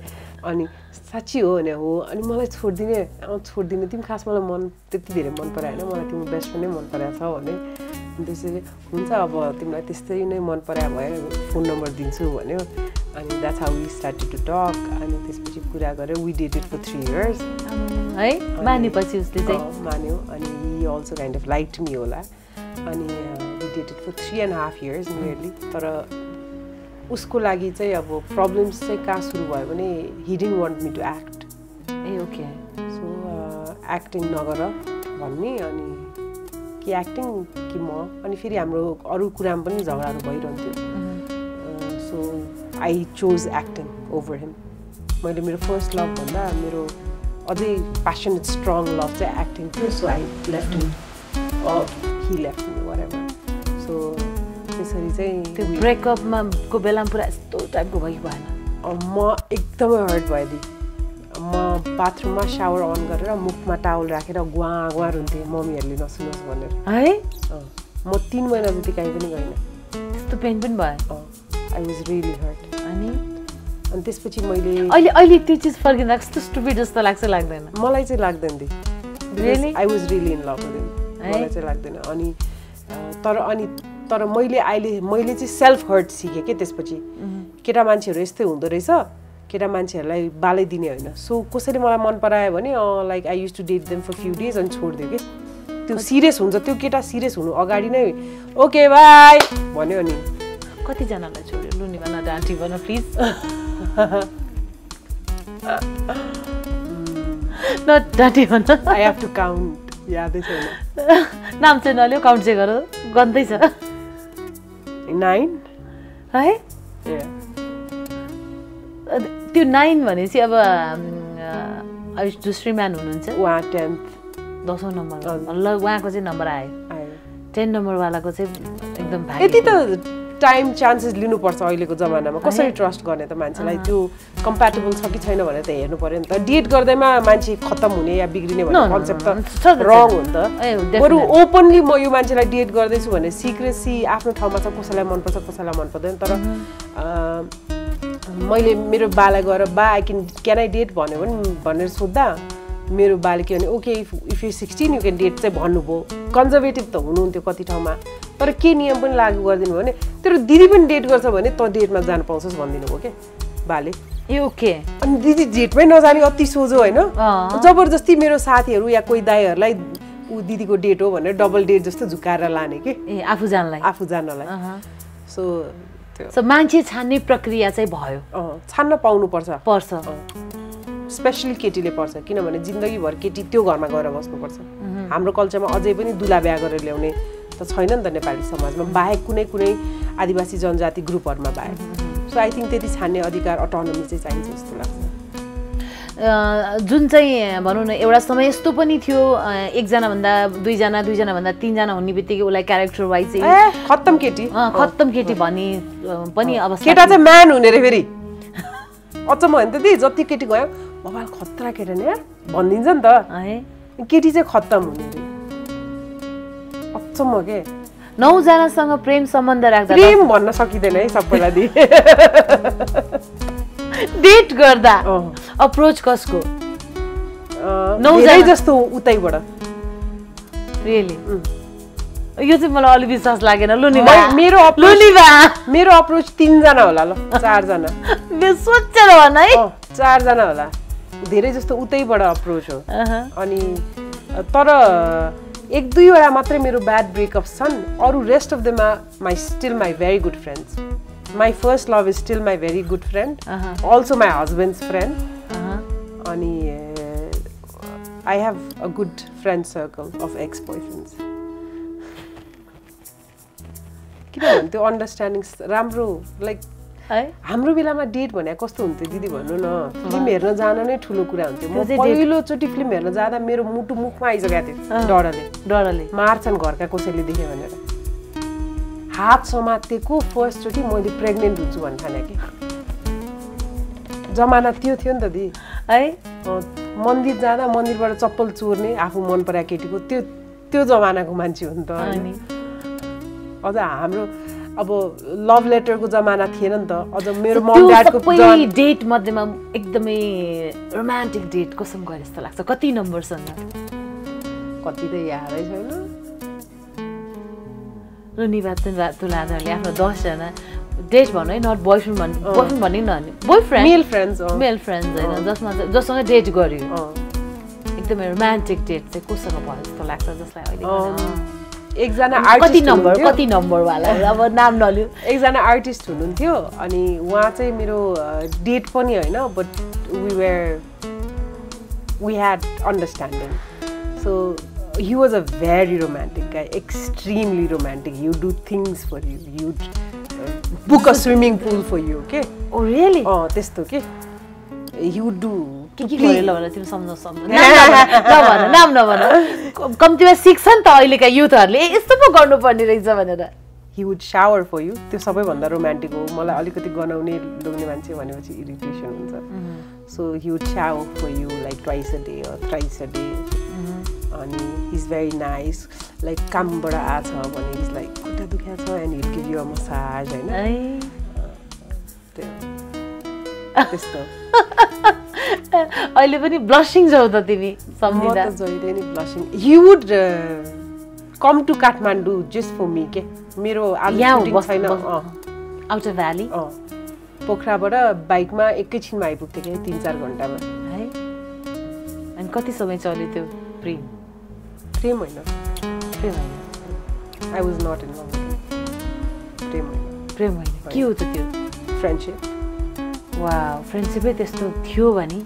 अनि साँच्ची हो भने हो अनि मलाई छोडिदिने तिमी खास मलाई मन त्यति धेरै मन पराएन मलाई तिम्रो बेस्ट फ्रेन्डै मन पराएको छ भने त्यसरी हुन्छ अब तिमीलाई त्यस्तै नै मन परायो भए फोन नम्बर दिन्छु भन्यो अनि that's how we started to talk अनि त्यसपछि कुरा गरेर वी डेटेड फर 3 years है मानेपछि उसले चाहिँ मान्यो अनि he also kind of liked me होला अनि we dated for 3.5 years nearly तर उसको लागि चाहिँ अब प्रब्लम्स चाहिँ कहाँ सुरु भयो भने he didn't want me to act a okay so acting नगर भन्ने अनि कि एक्टिङ कि म अनि फेरि हाम्रो अरू कुरामा पनि झगडाहरू भइरहन्थ्यो so I chose acting over him मैले मेरो फर्स्ट लभ भन्दा मेरो अझै प्यासनेट स्ट्रङ लभ चाहिँ एक्टिङ थियो so I left him he left me whatever so त्यसरी चाहिँ त्यो ब्रेकअपमा को बेलामा पुरा यस्तो टाइपको भयो भएन म एकदमै हर्ट भयो दि म बाथरुममा सावर अन गरेर मुखमा टावल राखेर गुवा रुन्थेँ मम्मीहरूले नसुनोस् भनेर है म 3 महिना जति कहीँ पनि गइनँ त्यस्तो पेन पनि भयो आई वाज रियली हर्ट अनि त्यसपछि मैले अहिले त्यो चिज फर्किँदा कस्तो स्टुपिड जस्तो लाग्दैन मलाई चाहिँ लाग्दैन the really I was really in love with him मलाई चाहिँ लाग्दैन अनि तर मैले चाहिँ सेल्फ हर्ट सिकेँ के त्यसपछि केटा मान्छेहरू यस्तै हुँदो रहेछ केटा मान्छेहरूलाई बालै दिने होइन सो कसैले मलाई मन परायो भने like I use to date them for few days अनि छोडिदियो कि त्यो सिरियस हुन्छ त्यो केटा सिरियस हुनु अगाडि नै ओके बाई भन्यो अनि कतिजनालाई छोड्यो लुनी भन डान्टी भन प्लिज न डान्टी भन आई हेभ टु काउन्ट यादै छैन नाम चाहिँ नलियो काउन्ट चाहिँ गर गन्दैछ 9 है त्यो 9 भनेपछि अब जो श्रीमान हुनुहुन्छ उहाँ 10th नम्बर ल उहाँको चाहिँ नम्बर आयो 10 नम्बरवालाको चाहिँ एकदम यति त टाइम चान्सेस लिनुपर्छ अहिलेको जमानामा कसरी ट्रस्ट गर्ने त मान्छेलाई त्यो कम्प्याटेबल छ कि छैन भनेर त हेर्नु पर्यो नि त डेट गर्दैमा मान्छे खत्तम हुने या बिग्रिने भन्ने कन्सेप्ट त रङ हो नि त बरु ओपनली म यो मान्छेलाई डेट गर्दैछु भने सिक्रेसी आफ्नो ठाउँमा छ कसैलाई मनपर्छ कसैलाई मन पर्दैन तर मैले मेरो बालाई गएर बा क्यान आई डेट भन्यो भने भनेर सोद्धा मेरो बाले के भने okay if you 16 you can date चाहिँ भन्नुभयो कन्जर्भेटिभ त हुनुहुन्थ्यो कति ठाउँमा तर के नियम पनि लागू गरिदिनु भने तेरो दिदी पनि डेट गर्छ भने त डेटमा जानु पाउँछस् भनिदिनु भयो के बाले ए ओके अनि दिदी डेटमै नजाने अति सोझो होइन जबरजस्ती मेरो साथीहरू या कोही दाइहरूलाई ऊ दिदीको डेट हो भनेर डबल डेट जस्तो झुकाएर लाने कि ए आफू जानलाई सो मान्छे छान्ने प्रक्रिया चाहिँ भयो छान्न पाउनुपर्छ पर्छ स्पेसली केटीले पर्छ किनभने जिन्दगीभर केटी त्यो घरमा गएर बस्नुपर्छ हाम्रो कल्चरमा अझै पनि दुला बिहा गरेर ल्याउने त छैन नि त नेपाली समाजमा बाहेक कुनै आदिवासी जनजाति ग्रुपहरूमा बाहेक सो आई थिङ्क त्यति छान्ने अधिकार अटोनोमी चाहिँ चाहिन्छ जस्तो लाग्छ जुन चाहिँ भनौँ न एउटा समय यस्तो पनि थियो एकजना भन्दा दुईजना भन्दा तीनजना हुने बित्तिकै उसलाई क्यारेक्टर वाइज खत्तम केटी भन्ने पनि अवस्था केटा चाहिँ म्यान हुने रे फेरि अचम्म होइन त दि जति केटी गयो मोबाइल खतरा केटा नि भनिदिन्छ नि त केटी चाहिँ खत्तम हुने रे अचम्म के 9 जनासँग प्रेम सम्बन्ध राख्दा प्रेम भन्न सकिँदैन है सबैलाई दि डेट गर्दा अप्रोच कसको 9 जना जस्तो उतैबाट रियली यो चाहिँ मलाई अलि विश्वास लागेन मेरो अप्रोच 3 जना होला ल 4 जना म सोचेर भन है 4 जना होला धेरै जस्तो उतैबाट अप्रोच हो अनि तर एक दुईवटा मात्रै मेरो ब्याड ब्रेकअप्स छन् अरू rest of them are still my very good friends my first love is still my very good friend also my husband's friend अनि I have a good friend circle of ex boyfriends किनभने त्यो understanding राम्रो like हाम्रो बेलामा date भने कस्तो हुन्थ्यो दिदी भन्नु न फिल्म हेर्न जान नै ठुलो कुरा हुन्थ्यो म पहिलोचोटि फिल्म हेर्न जाँदा मेरो मुटु मुखमा आइसकेको थियो डरले मार्छन् घरका कसैले देख्यो भनेर हात समातेको फर्स्टचोटि मैले प्रेग्नेन्ट हुन्छु भन्ने ठाने कि जमाना त्यो थियो नि त दि है मन्दिर जाँदा मन्दिरबाट चप्पल चोर्ने आफू मन परेको केटीको त्यो जमानाको मान्छे हो नि त अझ हाम्रो अब लभ लेटरको जमाना थिएन नि त अझ मेरो मम ड्याडको डेट मध्येमा एकदमै रोमान्टिक डेट कसम गरे जस्तो लाग्छ कति नम्बरसँग कति त यादै छैन रुनिबाद तुलाधरले आफ्नो 10 जना डेट भन्नु है नट बोयफ्रेन्ड भन्ने न बोयफ्रेन्ड मेल फ्रेन्ड्स हैन जससँग डेट गर्यो एकदमै रोमान्टिक डेट चाहिँ कोसँग भयो जस्तो लाग्छ जसलाई अहिले एकजना कति नम्बर वाला अब नाम नलियो एकजना आर्टिस्ट हुनुहुन्थ्यो अनि उहाँ चाहिँ मेरो डेट पनि होइन but we had understanding so he was a very romantic guy extremely romantic you do things for you book a swimming pool for you के ओ रियली त्यस्तो के यु डु नाम नभन कम्तीमा सिक्छ नि त अहिलेका युथहरूले यस्तो पो गर्नुपर्ने रहेछ भनेर he would shower for you त्यो सबैभन्दा रोमान्टिक हो मलाई अलिकति गनाउने लोग्ने मान्छे भनेपछि इरिटेसन हुन्छ so he would shower for you like twice a day or thrice a day अनि he is very nice like कामबाट आछ भने इज लाइक खुट्टा दुख्या छ and he'll give you a massage होइन त्यस्तो अहिले पनि ब्लशिङ छौ त तिमी सम्झिँदा म त जहिले नि blushing he would come to Kathmandu just for me के मेरो आज छैन आउटर भ्याली पोखराबाट बाइकमा एकैछिनमा आइपुग्थ्यो क्या 3-4 घन्टामा है अनि कति समय चल्यो त्यो प्रेम होइन I was not in love प्रेम होइन के हो त त्यो फ्रेन्डसिप वाउ फ्रेन्डसिपै त्यस्तो थियो भने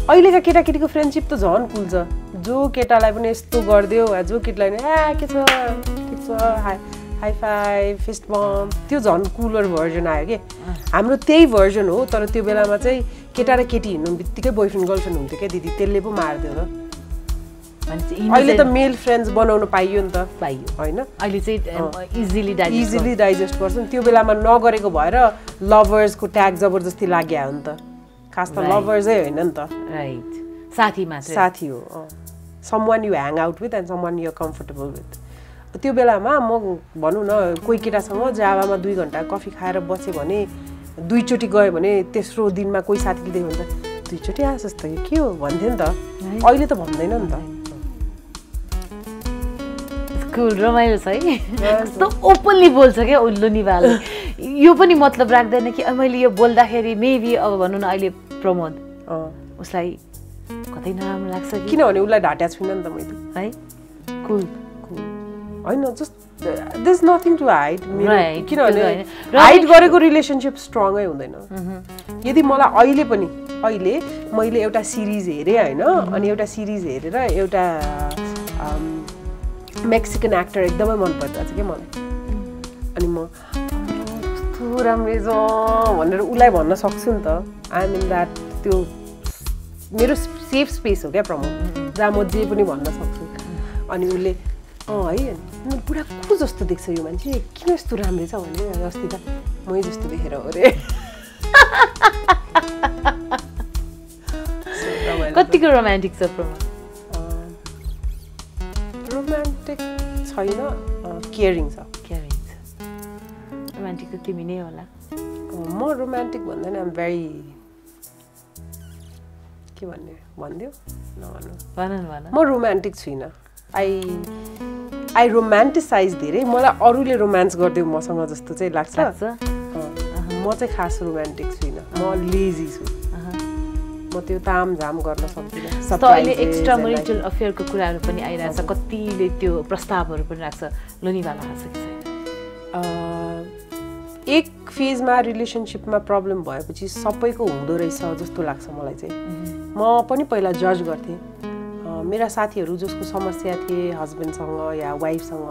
अहिलेका केटाकेटीको फ्रेन्डसिप त झन् कुल्छ जो केटालाई पनि यस्तो गरिदियो वा जो केटीलाई पनि के छ ठिक छ हाई फाइभ फिस्ट बम त्यो झन् कुलर भर्जन आयो कि हाम्रो त्यही भर्जन हो तर त्यो बेलामा चाहिँ केटा र केटी हिँड्नु बित्तिकै बोयफ्रेन्ड गर्लफ्रेन्ड हुन्थ्यो क्या दिदी त्यसले पो मारिदियो त अहिले त मेल फ्रेन्ड्स बनाउनु पाइयो नि त होइन अहिले चाहिँ इजिली डाइजेस्ट गर्छ नि त्यो बेलामा नगरेको भएर लभर्सको ट्याग जबरजस्ती लाग्यो हो नि त खास त लभर्सै होइन नि त राइट साथी हो someone you hang out with and someone you are comfortable with त्यो बेलामा म भनौँ न कोही केटासँग जावामा 2 घन्टा कफी खाएर बसेँ भने 2 चोटि गयो भने तेस्रो दिनमा कोही साथीले देख्यो भने त 2 चोटि आएछ त के हो भन्थ्यो नि त अहिले त भन्दैन नि त कुल रमाइलो छ है कस्तो ओपनली बोल्छ क्या उल्लु निवाले यो पनि मतलब राख्दैन कि मैले यो बोल्दाखेरि मेबी अब भनौँ न अहिले प्रमोद उसलाई कतै नराम्रो लाग्छ कि किनभने उसलाई ढाट्या छुइनँ नि त मैले है कुल होइन just there is nothing to hide Right. किनभने Right. हाइड गरेको रिलेसनसिप स्ट्रङै हुँदैन यदि मलाई अहिले मैले एउटा सिरिज हेरेँ होइन अनि एउटा सिरिज हेरेर एउटा मेक्सिकन एक्टर एकदमै मन परिरहेको छ क्या मलाई अनि म कस्तो राम्रो छ भनेर उसलाई भन्न सक्छु नि त आई एम इन द्याट त्यो मेरो सेफ स्पेस हो क्या प्रमोद जहाँ म जे पनि भन्न सक्छु अनि उसले है बुढा को जस्तो देख्छ यो मान्छे किन यस्तो राम्रो छ भने अस्ति त मै जस्तो देखेर हो अरे कतिको रोमान्टिक छ प्रमोद रोमान्टिक छैन केयरिङ छ रोमान्टिक त तिमी नै होला म रोमान्टिक भन्दैन आम भेरी के भन्ने भनिदियो नभन्नु भन म रोमान्टिक छुइनँ आई रोमान्टिसाइज धेरै मलाई अरूले रोमान्स गरिदियो मसँग जस्तो चाहिँ लाग्छ म चाहिँ खास रोमान्टिक छुइनँ म लेजी छु म त्यो तामझाम गर्न सक्दिनँ अहिले एक्स्ट्रा मैरिटल अफेयरको कुराहरू पनि आइरहेछ कतिले त्यो प्रस्तावहरू पनि राख्छ लोनीवाला आएको छ कि एक फेजमा रिलेसनसिपमा प्रब्लम भएपछि सबैको हुँदो रहेछ जस्तो लाग्छ मलाई चाहिँ म पनि पहिला जज गर्थेँ मेरा साथीहरू जसको समस्या थिए हस्बेन्डसँग या वाइफसँग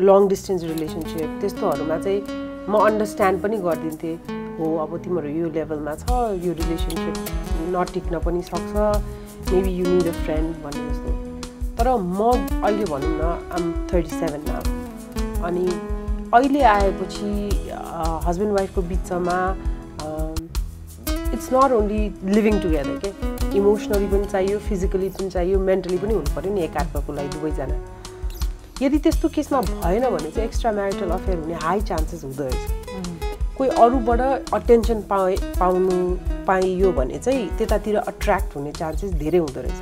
लङ डिस्टेन्स रिलेसनसिप त्यस्तोहरूमा चाहिँ म अन्डरस्ट्यान्ड पनि गरिदिन्थेँ हो अब तिम्रो यो लेभलमा छ यो रिलेसनसिप नटिक्न पनि सक्छ maybe you need a friend भन्ने जस्तो तर म अहिले भनौँ न आम 37 नाउ अनि अहिले आएपछि हस्बेन्ड वाइफको बिचमा it's not only living together के इमोसनली पनि चाहियो फिजिकली पनि चाहियो मेन्टली पनि हुनु पऱ्यो नि एकाअर्काको लागि दुवैजना यदि त्यस्तो केसमा भएन भने चाहिँ एक्स्ट्रा म्यारिटल अफेयर हुने हाई चान्सेस हुँदो रहेछ कोही अरूबाट अटेन्सन पाइयो भने चाहिँ त्यतातिर अट्र्याक्ट हुने चान्सेस धेरै हुँदो रहेछ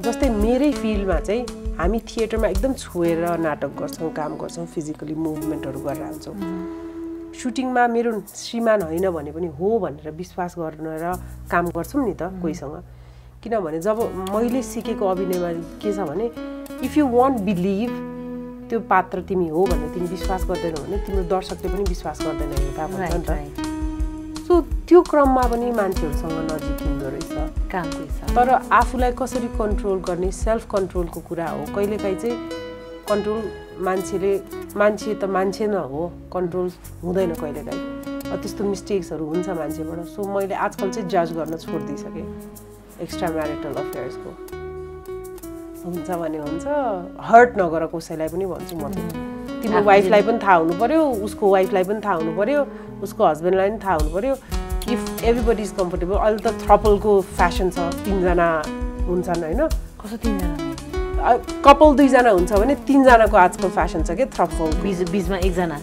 जस्तै मेरै फिल्डमा चाहिँ हामी थिएटरमा एकदम छोएर नाटक गर्छौँ काम गर्छौँ फिजिकली मुभमेन्टहरू गरेर हाल्छौँ सुटिङमा मेरो श्रीमान होइन भने पनि हो भनेर विश्वास गर्न र काम गर्छौँ नि त कोहीसँग किनभने जब मैले सिकेको अभिनयमा के छ भने इफ यु वान्ट बिलिभ त्यो पात्र तिमी हो भनेर तिमी विश्वास गर्दैनौ भने तिम्रो दर्शकले पनि विश्वास गर्दैन हेर्दा भन्छ नि त सो त्यो क्रममा पनि मान्छेहरूसँग नजिकिँदो रहेछ कामको हिसाब तर आफूलाई कसरी कन्ट्रोल गर्ने सेल्फ कन्ट्रोलको कुरा हो कहिलेकाहीँ चाहिँ कन्ट्रोल मान्छे त मान्छे न हो कन्ट्रोल हुँदैन कहिलेकाहीँ त्यस्तो मिस्टेक्सहरू हुन्छ मान्छेबाट सो मैले आजकल चाहिँ जज गर्न छोडिदिइसकेँ एक्स्ट्रा म्यारिटल अफेयर्सको हुन्छ भने हुन्छ हर्ट नगर कसैलाई पनि भन्छु म तिम्रो वाइफलाई पनि थाहा हुनु पर्यो उसको वाइफलाई पनि थाहा हुनु पर्यो उसको हस्बेन्डलाई पनि थाहा हुनु पर्यो इफ एभ्रिबडी इज कम्फर्टेबल अहिले त थ्रपलको फ्यासन छ 3 जना हुन्छन् होइन कसो 3 जना कपल 2 जना हुन्छ भने 3 जनाको आजकल फ्यासन छ के थ्रपल बीचमा 1 जना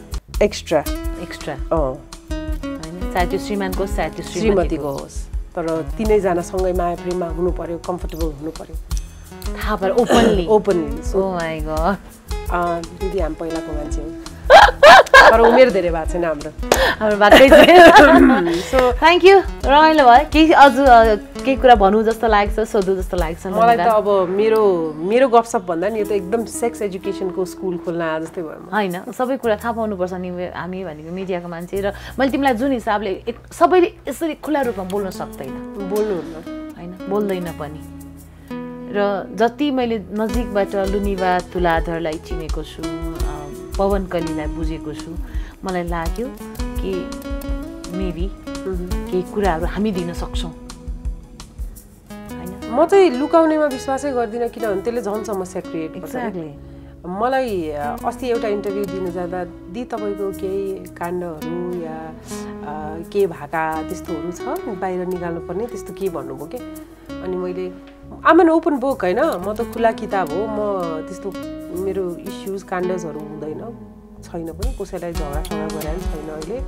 एक्स्ट्रा हैन चाहे त्यो श्रीमानको चाहे त्यो श्रीमतीको होस् तर 3 जना सँगै माया प्रेममा हुनु पर्यो कम्फर्टेबल हुनु पर्यो थाहा पाएर ओपनली ओ माय गॉड दिदी हामी पहिलाको मान्छे हो तर उमेर धेरै भएको छैन हाम्रो बातै छैन सो थ्याङ्क यू रमाइलो भयो केही अझ केही कुरा भनौँ जस्तो लाग्छ सोधौँ जस्तो लाग्छ मलाई त अब मेरो गफसप भन्दा नि यो त एकदम सेक्स एजुकेसनको स्कुल खोल्न आए जस्तै भयो होइन सबै कुरा थाहा पाउनुपर्छ नि हामी भनेको मिडियाको मान्छे र मैले तिमीलाई जुन हिसाबले सबैले यसरी खुला रूपमा बोल्न सक्दैन बोल्नुहुन्न होइन बोल्दैन पनि र जति मैले नजिकबाट लुनिवा तुलाधरलाई चिनेको छु पवन कलीलाई बुझेको छु मलाई लाग्यो कि मेबी केही कुराहरू हामी दिन सक्छौँ होइन म चाहिँ लुकाउनेमा विश्वासै गर्दिनँ किनभने त्यसले झन् समस्या क्रिएट गर्छ मलाई अस्ति एउटा इन्टरभ्यू दिन जाँदा दि तपाईँको केही काण्डहरू या केही भाका त्यस्तोहरू छ बाहिर निकाल्नुपर्ने त्यस्तो के भन्नुभयो के अनि मैले आम एन ओपन बुक होइन म त खुला किताब हो म त्यस्तो मेरो इस्युज काण्डजहरू हुँदैन छैन पनि कसैलाई झगडा गरेर छैन अहिले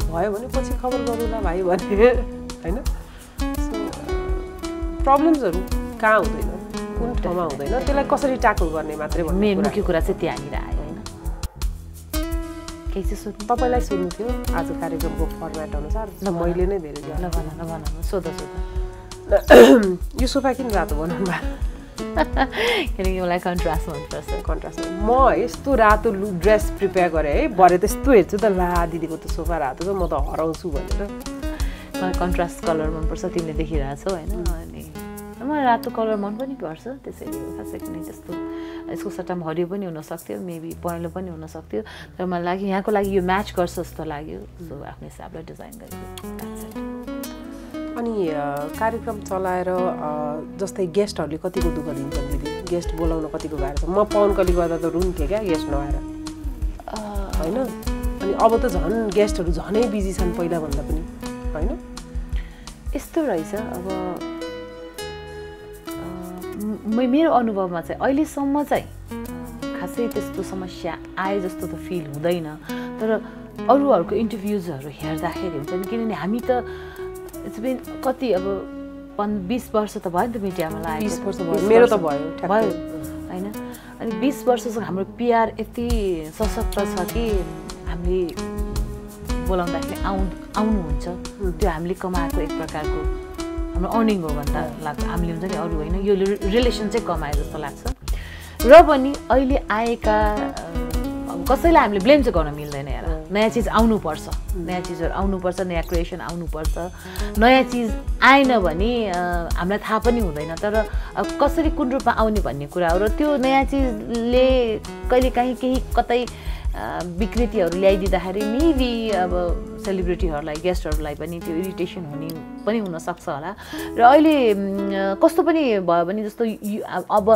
भयो भने पछि खबर गरौँला भाइ भने होइन सो प्रब्लम्सहरू कहाँ हुँदैन कुन ठाउँमा हुँदैन त्यसलाई कसरी ट्याकल गर्ने मात्रै भन्ने मुख्य कुरा चाहिँ त्यहाँनिर आयो होइन केही चाहिँ सोध्नु तपाईँलाई सोध्नु थियो आज कार्यक्रमको फर्मेट अनुसार मैले नै धेरै ल भन सोध यो सोफा किन रातो बनाउनु भएको किनकि मलाई कन्ट्रास्ट मनपर्छ कन्ट्रास्ट म यस्तो रातो ड्रेस प्रिपेयर गरेँ है भरे त्यस्तो हेर्छु त ला दिदीको त सोफा रातो छ म त हराउँछु भनेर मलाई कन्ट्रास्ट कलर मनपर्छ तिमीले देखिरहेछौ होइन अनि मलाई रातो कलर मन पनि पर्छ त्यसैले खासै कुनै त्यस्तो यसको सट्टामा हरियो पनि हुनसक्थ्यो मेबी पहेँलो पनि हुनसक्थ्यो तर मलाई लाग्यो यहाँको लागि यो म्याच गर्छ जस्तो लाग्यो सो आफ्नो हिसाबले डिजाइन गरेको अनि कार्यक्रम चलाएर जस्तै गेस्टहरूले कतिको दुःख दिन्छन् दिदी गेस्ट बोलाउन कतिको गाह्रो छ म पवनकली गर्दा त रुन्थेँ क्या गेस्ट नआएर होइन अनि अब त झन् गेस्टहरू झनै बिजी छन् पहिलाभन्दा पनि होइन यस्तो रहेछ अब मेरो अनुभवमा चाहिँ अहिलेसम्म चाहिँ खासै त्यस्तो समस्या आए जस्तो त फिल हुँदैन तर अरूहरूको इन्टरभ्युजहरू हेर्दाखेरि हुन्छ नि किनभने हामी त इट्स बिन कति अब 20 वर्ष त भयो नि त मिडियामा लाग्यो 20 वर्ष भयो मेरो त भयो होइन अनि 20 वर्षसम्म हाम्रो पिआर यति सशक्त छ कि हामीले बोलाउँदाखेरि आउनुहुन्छ त्यो हामीले कमाएको एक प्रकारको हाम्रो अर्निङ हो भन्दा लाग्छ हामीले हुन्छ नि अरू होइन यो रिलेसन चाहिँ कमाए जस्तो लाग्छ र पनि अहिले आएका कसैलाई हामीले ब्लेम चाहिँ गर्न मिल्दैन यार नयाँ चिज आउनुपर्छ नयाँ चिजहरू आउनुपर्छ नयाँ क्रिएसन आउनुपर्छ नयाँ चिज आएन भने हामीलाई थाहा पनि हुँदैन तर अब कसरी कुन रूपमा आउने भन्ने कुरा हो र त्यो नयाँ चिजले कहिलेकाहीँ केही कतै विकृतिहरू ल्याइदिँदाखेरि मेबी अब सेलिब्रिटीहरूलाई गेस्टहरूलाई पनि त्यो इरिटेसन हुने पनि हुनसक्छ होला र अहिले कस्तो पनि भयो भने जस्तो अब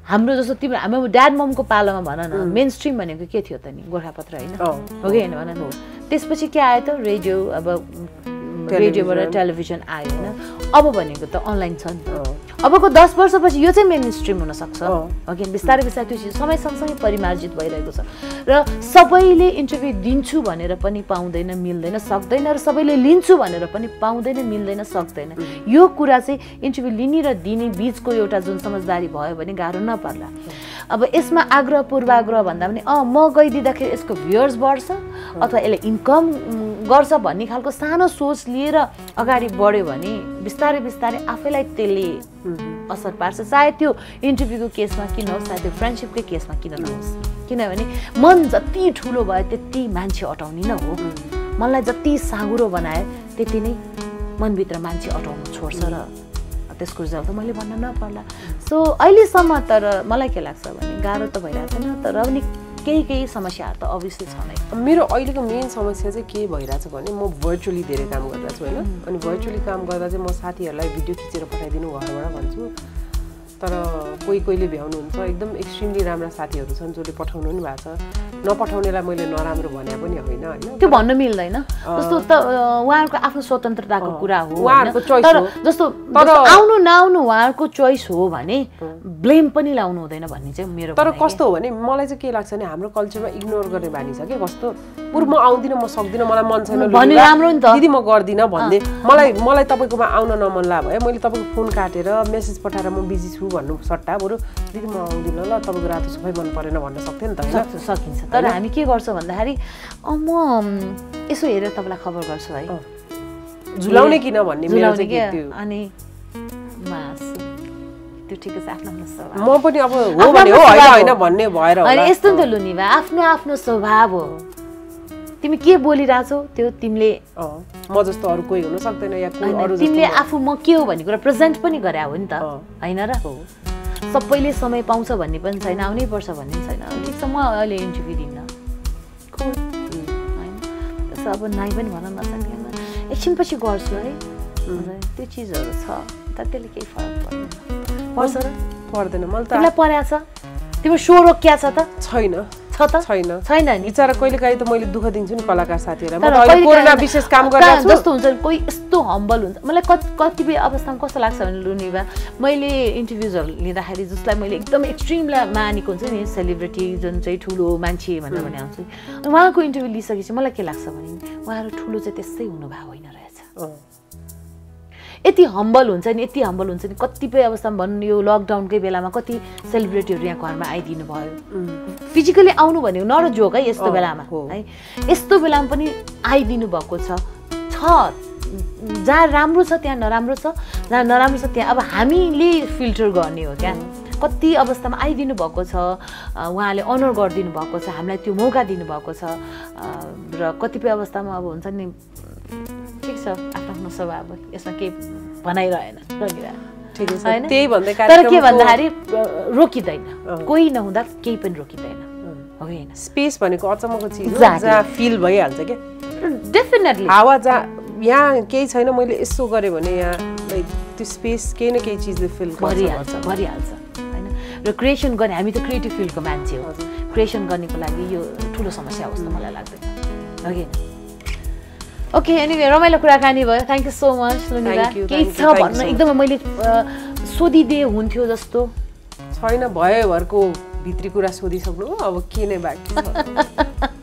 हाम्रो जस्तो तिम्रो हाम्रो ड्याड ममको पालोमा भन न मेन स्ट्रिम भनेको के थियो त नि गोर्खापत्र होइन हो कि होइन भन न त्यसपछि के आयो त रेडियो अब रेडियोबाट टेलिभिजन आयो होइन अब भनेको त अनलाइन छ नि अबको 10 वर्षपछि यो चाहिँ मेन स्ट्रिम हुनसक्छ ओके बिस्तारै बिस्तारै त्यो चिज समय सँगसँगै परिमार्जित भइरहेको छ र सबैले इन्टरभ्यू दिन्छु भनेर पनि पाउँदैन मिल्दैन सक्दैन र सबैले लिन्छु भनेर पनि पाउँदैन मिल्दैन सक्दैन यो कुरा चाहिँ इन्टरभ्यू लिने र दिने बिचको एउटा जुन समझदारी भयो भने गाह्रो नपर्ला अब यसमा आग्रह पूर्वाग्रह भन्दा पनि म गइदिँदाखेरि यसको भ्युअर्स बढ्छ अथवा यसले इन्कम गर्छ भन्ने खालको सानो सोच लिएर अगाडि बढ्यो भने बिस्तारै बिस्तारै आफैलाई त्यसले असर पार्छ चाहे त्यो इन्टरभ्यूको केसमा किन होस् चाहे त्यो फ्रेन्डसिपकै केसमा किन नहोस् किनभने मन जति ठुलो भयो त्यति मान्छे अटाउने न हो मनलाई जति साँगुरो बनायो त्यति नै मनभित्र मान्छे अटाउनु छोड्छ र त्यसको रिजल्ट त मैले भन्न नपर्ला सो अहिलेसम्म तर मलाई के लाग्छ भने गाह्रो त भइरहेको छैन तर पनि केही समस्याहरू त अभियसली छ नै मेरो अहिलेको मेन समस्या चाहिँ के भइरहेछ भने म भर्चुअली धेरै काम गरिरहेको छु होइन अनि भर्चुअली काम गर्दा चाहिँ म साथीहरूलाई भिडियो खिचेर पठाइदिनु घरबाट भन्छु तर कोहीले भ्याउनुहुन्छ एकदम एक्सट्रिमली राम्रा साथीहरू छन् जसले पठाउनु पनि भएको छ नपठाउनेलाई मैले नराम्रो भने पनि होइन होइन त्यो भन्न मिल्दैन जस्तो त उहाँहरूको आफ्नो स्वतन्त्रताको कुरा हो उहाँहरूको चोइस हो जस्तो आउनु नआउनु उहाँहरूको चोइस हो भने ब्लेम पनि लाउनु हुँदैन भन्ने चाहिँ मेरो तर कस्तो हो भने मलाई चाहिँ के लाग्छ भने हाम्रो कल्चरमा इग्नोर गर्ने बानी छ के कस्तो म आउँदिनँ म सक्दिनँ मलाई मन छैन राम्रो नि त दिदी म गर्दिनँ भन्दै मलाई तपाईँकोमा आउन नमन ला भयो मैले तपाईँको फोन काटेर मेसेज पठाएर म बिजी छु भन्नु सट्टा बरु दिदी म आउँदिनँ ल तपाईँको रातो सफाइ मन परेन भन्न सक्थेँ नि त सकिन्छ तर हामी के गर्छौँ भन्दाखेरि म यसो हेरेर तपाईँलाई खबर गर्छु है झुलाउने किन भन्ने मेरो चाहिँ अनि त्यो ठिकै छ आफ्नो आफ्नो स्वभाव म पनि अब हो भने हो होइन भन्ने भएर अनि यस्तो नि त लुनी भए आफ्नो आफ्नो स्वभाव हो तिमी के बोलिरहेछौ त्यो तिमीले म जस्तो अरू कोही हुन सक्दैन या कोही अरू तिमीले आफू म के हो भन्ने कुरा प्रेजेन्ट पनि गरे हो नि त हैन र सबैले समय पाउँछ भन्ने पनि छैन आउनै पर्छ भन्ने छैन ठिक छ म अहिले इन्टरभ्यु दिन्न हैन त्यसो अब नाइ पनि भन्न नसक्दैन एकछिनपछि गर्छु है त्यो चिजहरू छ तर त्यसले केही फरक पर्छ र पर्दैन मलाई त तिमीलाई परेछ तिम्रो सो रोक्या छ त छैन छैन नि बिचारा कहिलेकाहीँ त मैले दुःख दिन्छु नि कलाकार साथीहरूलाई म अहिले कोरोना विशेष काम गरिरहेको छु जस्तो हुन्छ कोही यस्तो हम्बल हुन्छ मलाई कतिपय अवस्थामा कस्तो लाग्छ भने लुनिबा मैले इन्टरभ्युजहरू लिँदाखेरि जसलाई मैले एकदम एक्सट्रिमलाई मानेको हुन्छ नि सेलिब्रिटी जुन चाहिँ ठुलो मान्छे भनेर भने आउँछु उहाँको इन्टरभ्यू लिइसकेपछि मलाई के लाग्छ भने उहाँहरू ठुलो चाहिँ त्यसै हुनुभएको होइन रहेछ यति हम्बल हुन्छ नि कतिपय अवस्थामा भन्नु यो लकडाउनकै बेलामा कति सेलिब्रिटीहरू यहाँ घरमा आइदिनु भयो फिजिकली आउनु भनेको नर जोक है यस्तो बेलामा है यस्तो बेलामा पनि आइदिनु भएको छ जहाँ राम्रो छ त्यहाँ नराम्रो छ जहाँ नराम्रो छ त्यहाँ अब हामीले फिल्टर गर्ने हो क्या कति अवस्थामा आइदिनु भएको छ उहाँले अनर गरिदिनु भएको छ हामीलाई त्यो मौका दिनुभएको छ र कतिपय अवस्थामा अब हुन्छ नि ठिक छ आफ्नो स्वभाव यसमा केही भनाइरहेन तर के भन्दाखेरि रोकिँदैन कोही नहुँदा केही पनि रोकिँदैन हो होइन स्पेस भनेको अचम्मको चिज हो जहाँ फिल भइहाल्छ क्या डेफिनेटली हावा जहाँ यहाँ केही छैन मैले यसो गरेँ भने यहाँ लाइक त्यो स्पेस केही न केही चिजले फिल भरिहाल्छ होइन र क्रिएसन गर्ने हामी त क्रिएटिभ फिल्डको मान्छे हो क्रिएसन गर्नेको लागि यो ठुलो समस्या हो जस्तो मलाई लाग्दैन अघि ओके एनिवे रमाइलो कुराकानी भयो थ्याङ्क यू सो मच लुनिला केही छ भन्न एकदमै मैले सोधिदिए हुन्थ्यो जस्तो छैन भयोभरको भित्री कुरा सोधिसक्नु हो अब के नै बाँकी छ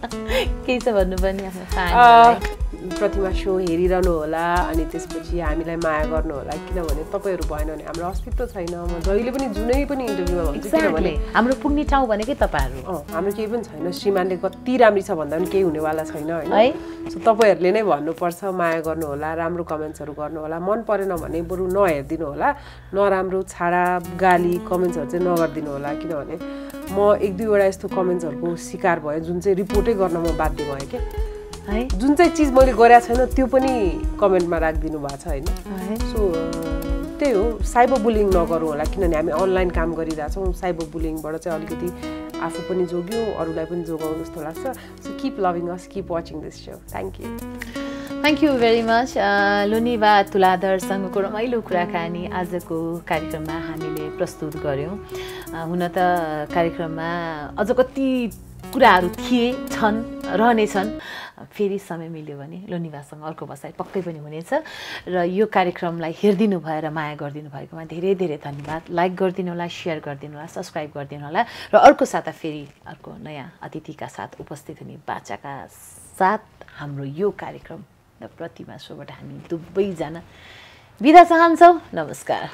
केही छ भन्नुपर्ने आफ्नो फ्यान प्रतिमा सो हेरिरहनु होला अनि त्यसपछि हामीलाई माया गर्नु होला किनभने तपाईँहरू भएन भने हाम्रो अस्तित्व छैन म जहिले पनि जुनै पनि इन्टरभ्यूमा भन्छु किनभने हाम्रो पुग्ने ठाउँ भनेकै तपाईँहरू हाम्रो केही पनि छैन श्रीमानले कति राम्री छ भन्दा पनि केही हुनेवाला छैन होइन सो तपाईँहरूले नै भन्नुपर्छ माया गर्नु होला राम्रो कमेन्ट्सहरू गर्नु होला मन परेन भने बरु नहेरिदिनु होला नराम्रो छाडा गाली कमेन्ट्सहरू चाहिँ नगरिदिनु होला किनभने म एक दुईवटा यस्तो कमेन्ट्सहरूको शिकार भयो जुन चाहिँ रिपोर्टै गर्न म बाध्य भएँ क्या है जुन चाहिँ चिज मैले गरेको छैन त्यो पनि कमेन्टमा राखिदिनु भएको छ होइन सो त्यही हो साइबर बुलिङ नगरौँ होला किनभने हामी अनलाइन काम गरिरहेछौँ साइबर बुलिङबाट चाहिँ अलिकति आफू पनि जोग्यौँ अरूलाई पनि जोगाउँ जस्तो लाग्छ so keep loving us keep watching this so thank you very much Luniba तुलाधरसँगको रमाइलो कुराकानी आजको कार्यक्रममा हामीले प्रस्तुत गऱ्यौँ हुन त कार्यक्रममा अझ कति कुराहरू थिए छन् रहनेछन् फेरि समय मिल्यो भने लोनिभासँग अर्को बसाइ पक्कै पनि हुनेछ र यो कार्यक्रमलाई हेरिदिनु भएर माया गरिदिनु भएकोमा धेरै धेरै धन्यवाद लाइक गरिदिनु होला सेयर गरिदिनु होला सब्सक्राइब गरिदिनु होला र अर्को साता फेरि अर्को नयाँ अतिथिका साथ उपस्थित हुने बाचाका साथ हाम्रो यो कार्यक्रम र प्रतिमा सोबाट हामी दुवैजना बिदा चाहन्छौँ नमस्कार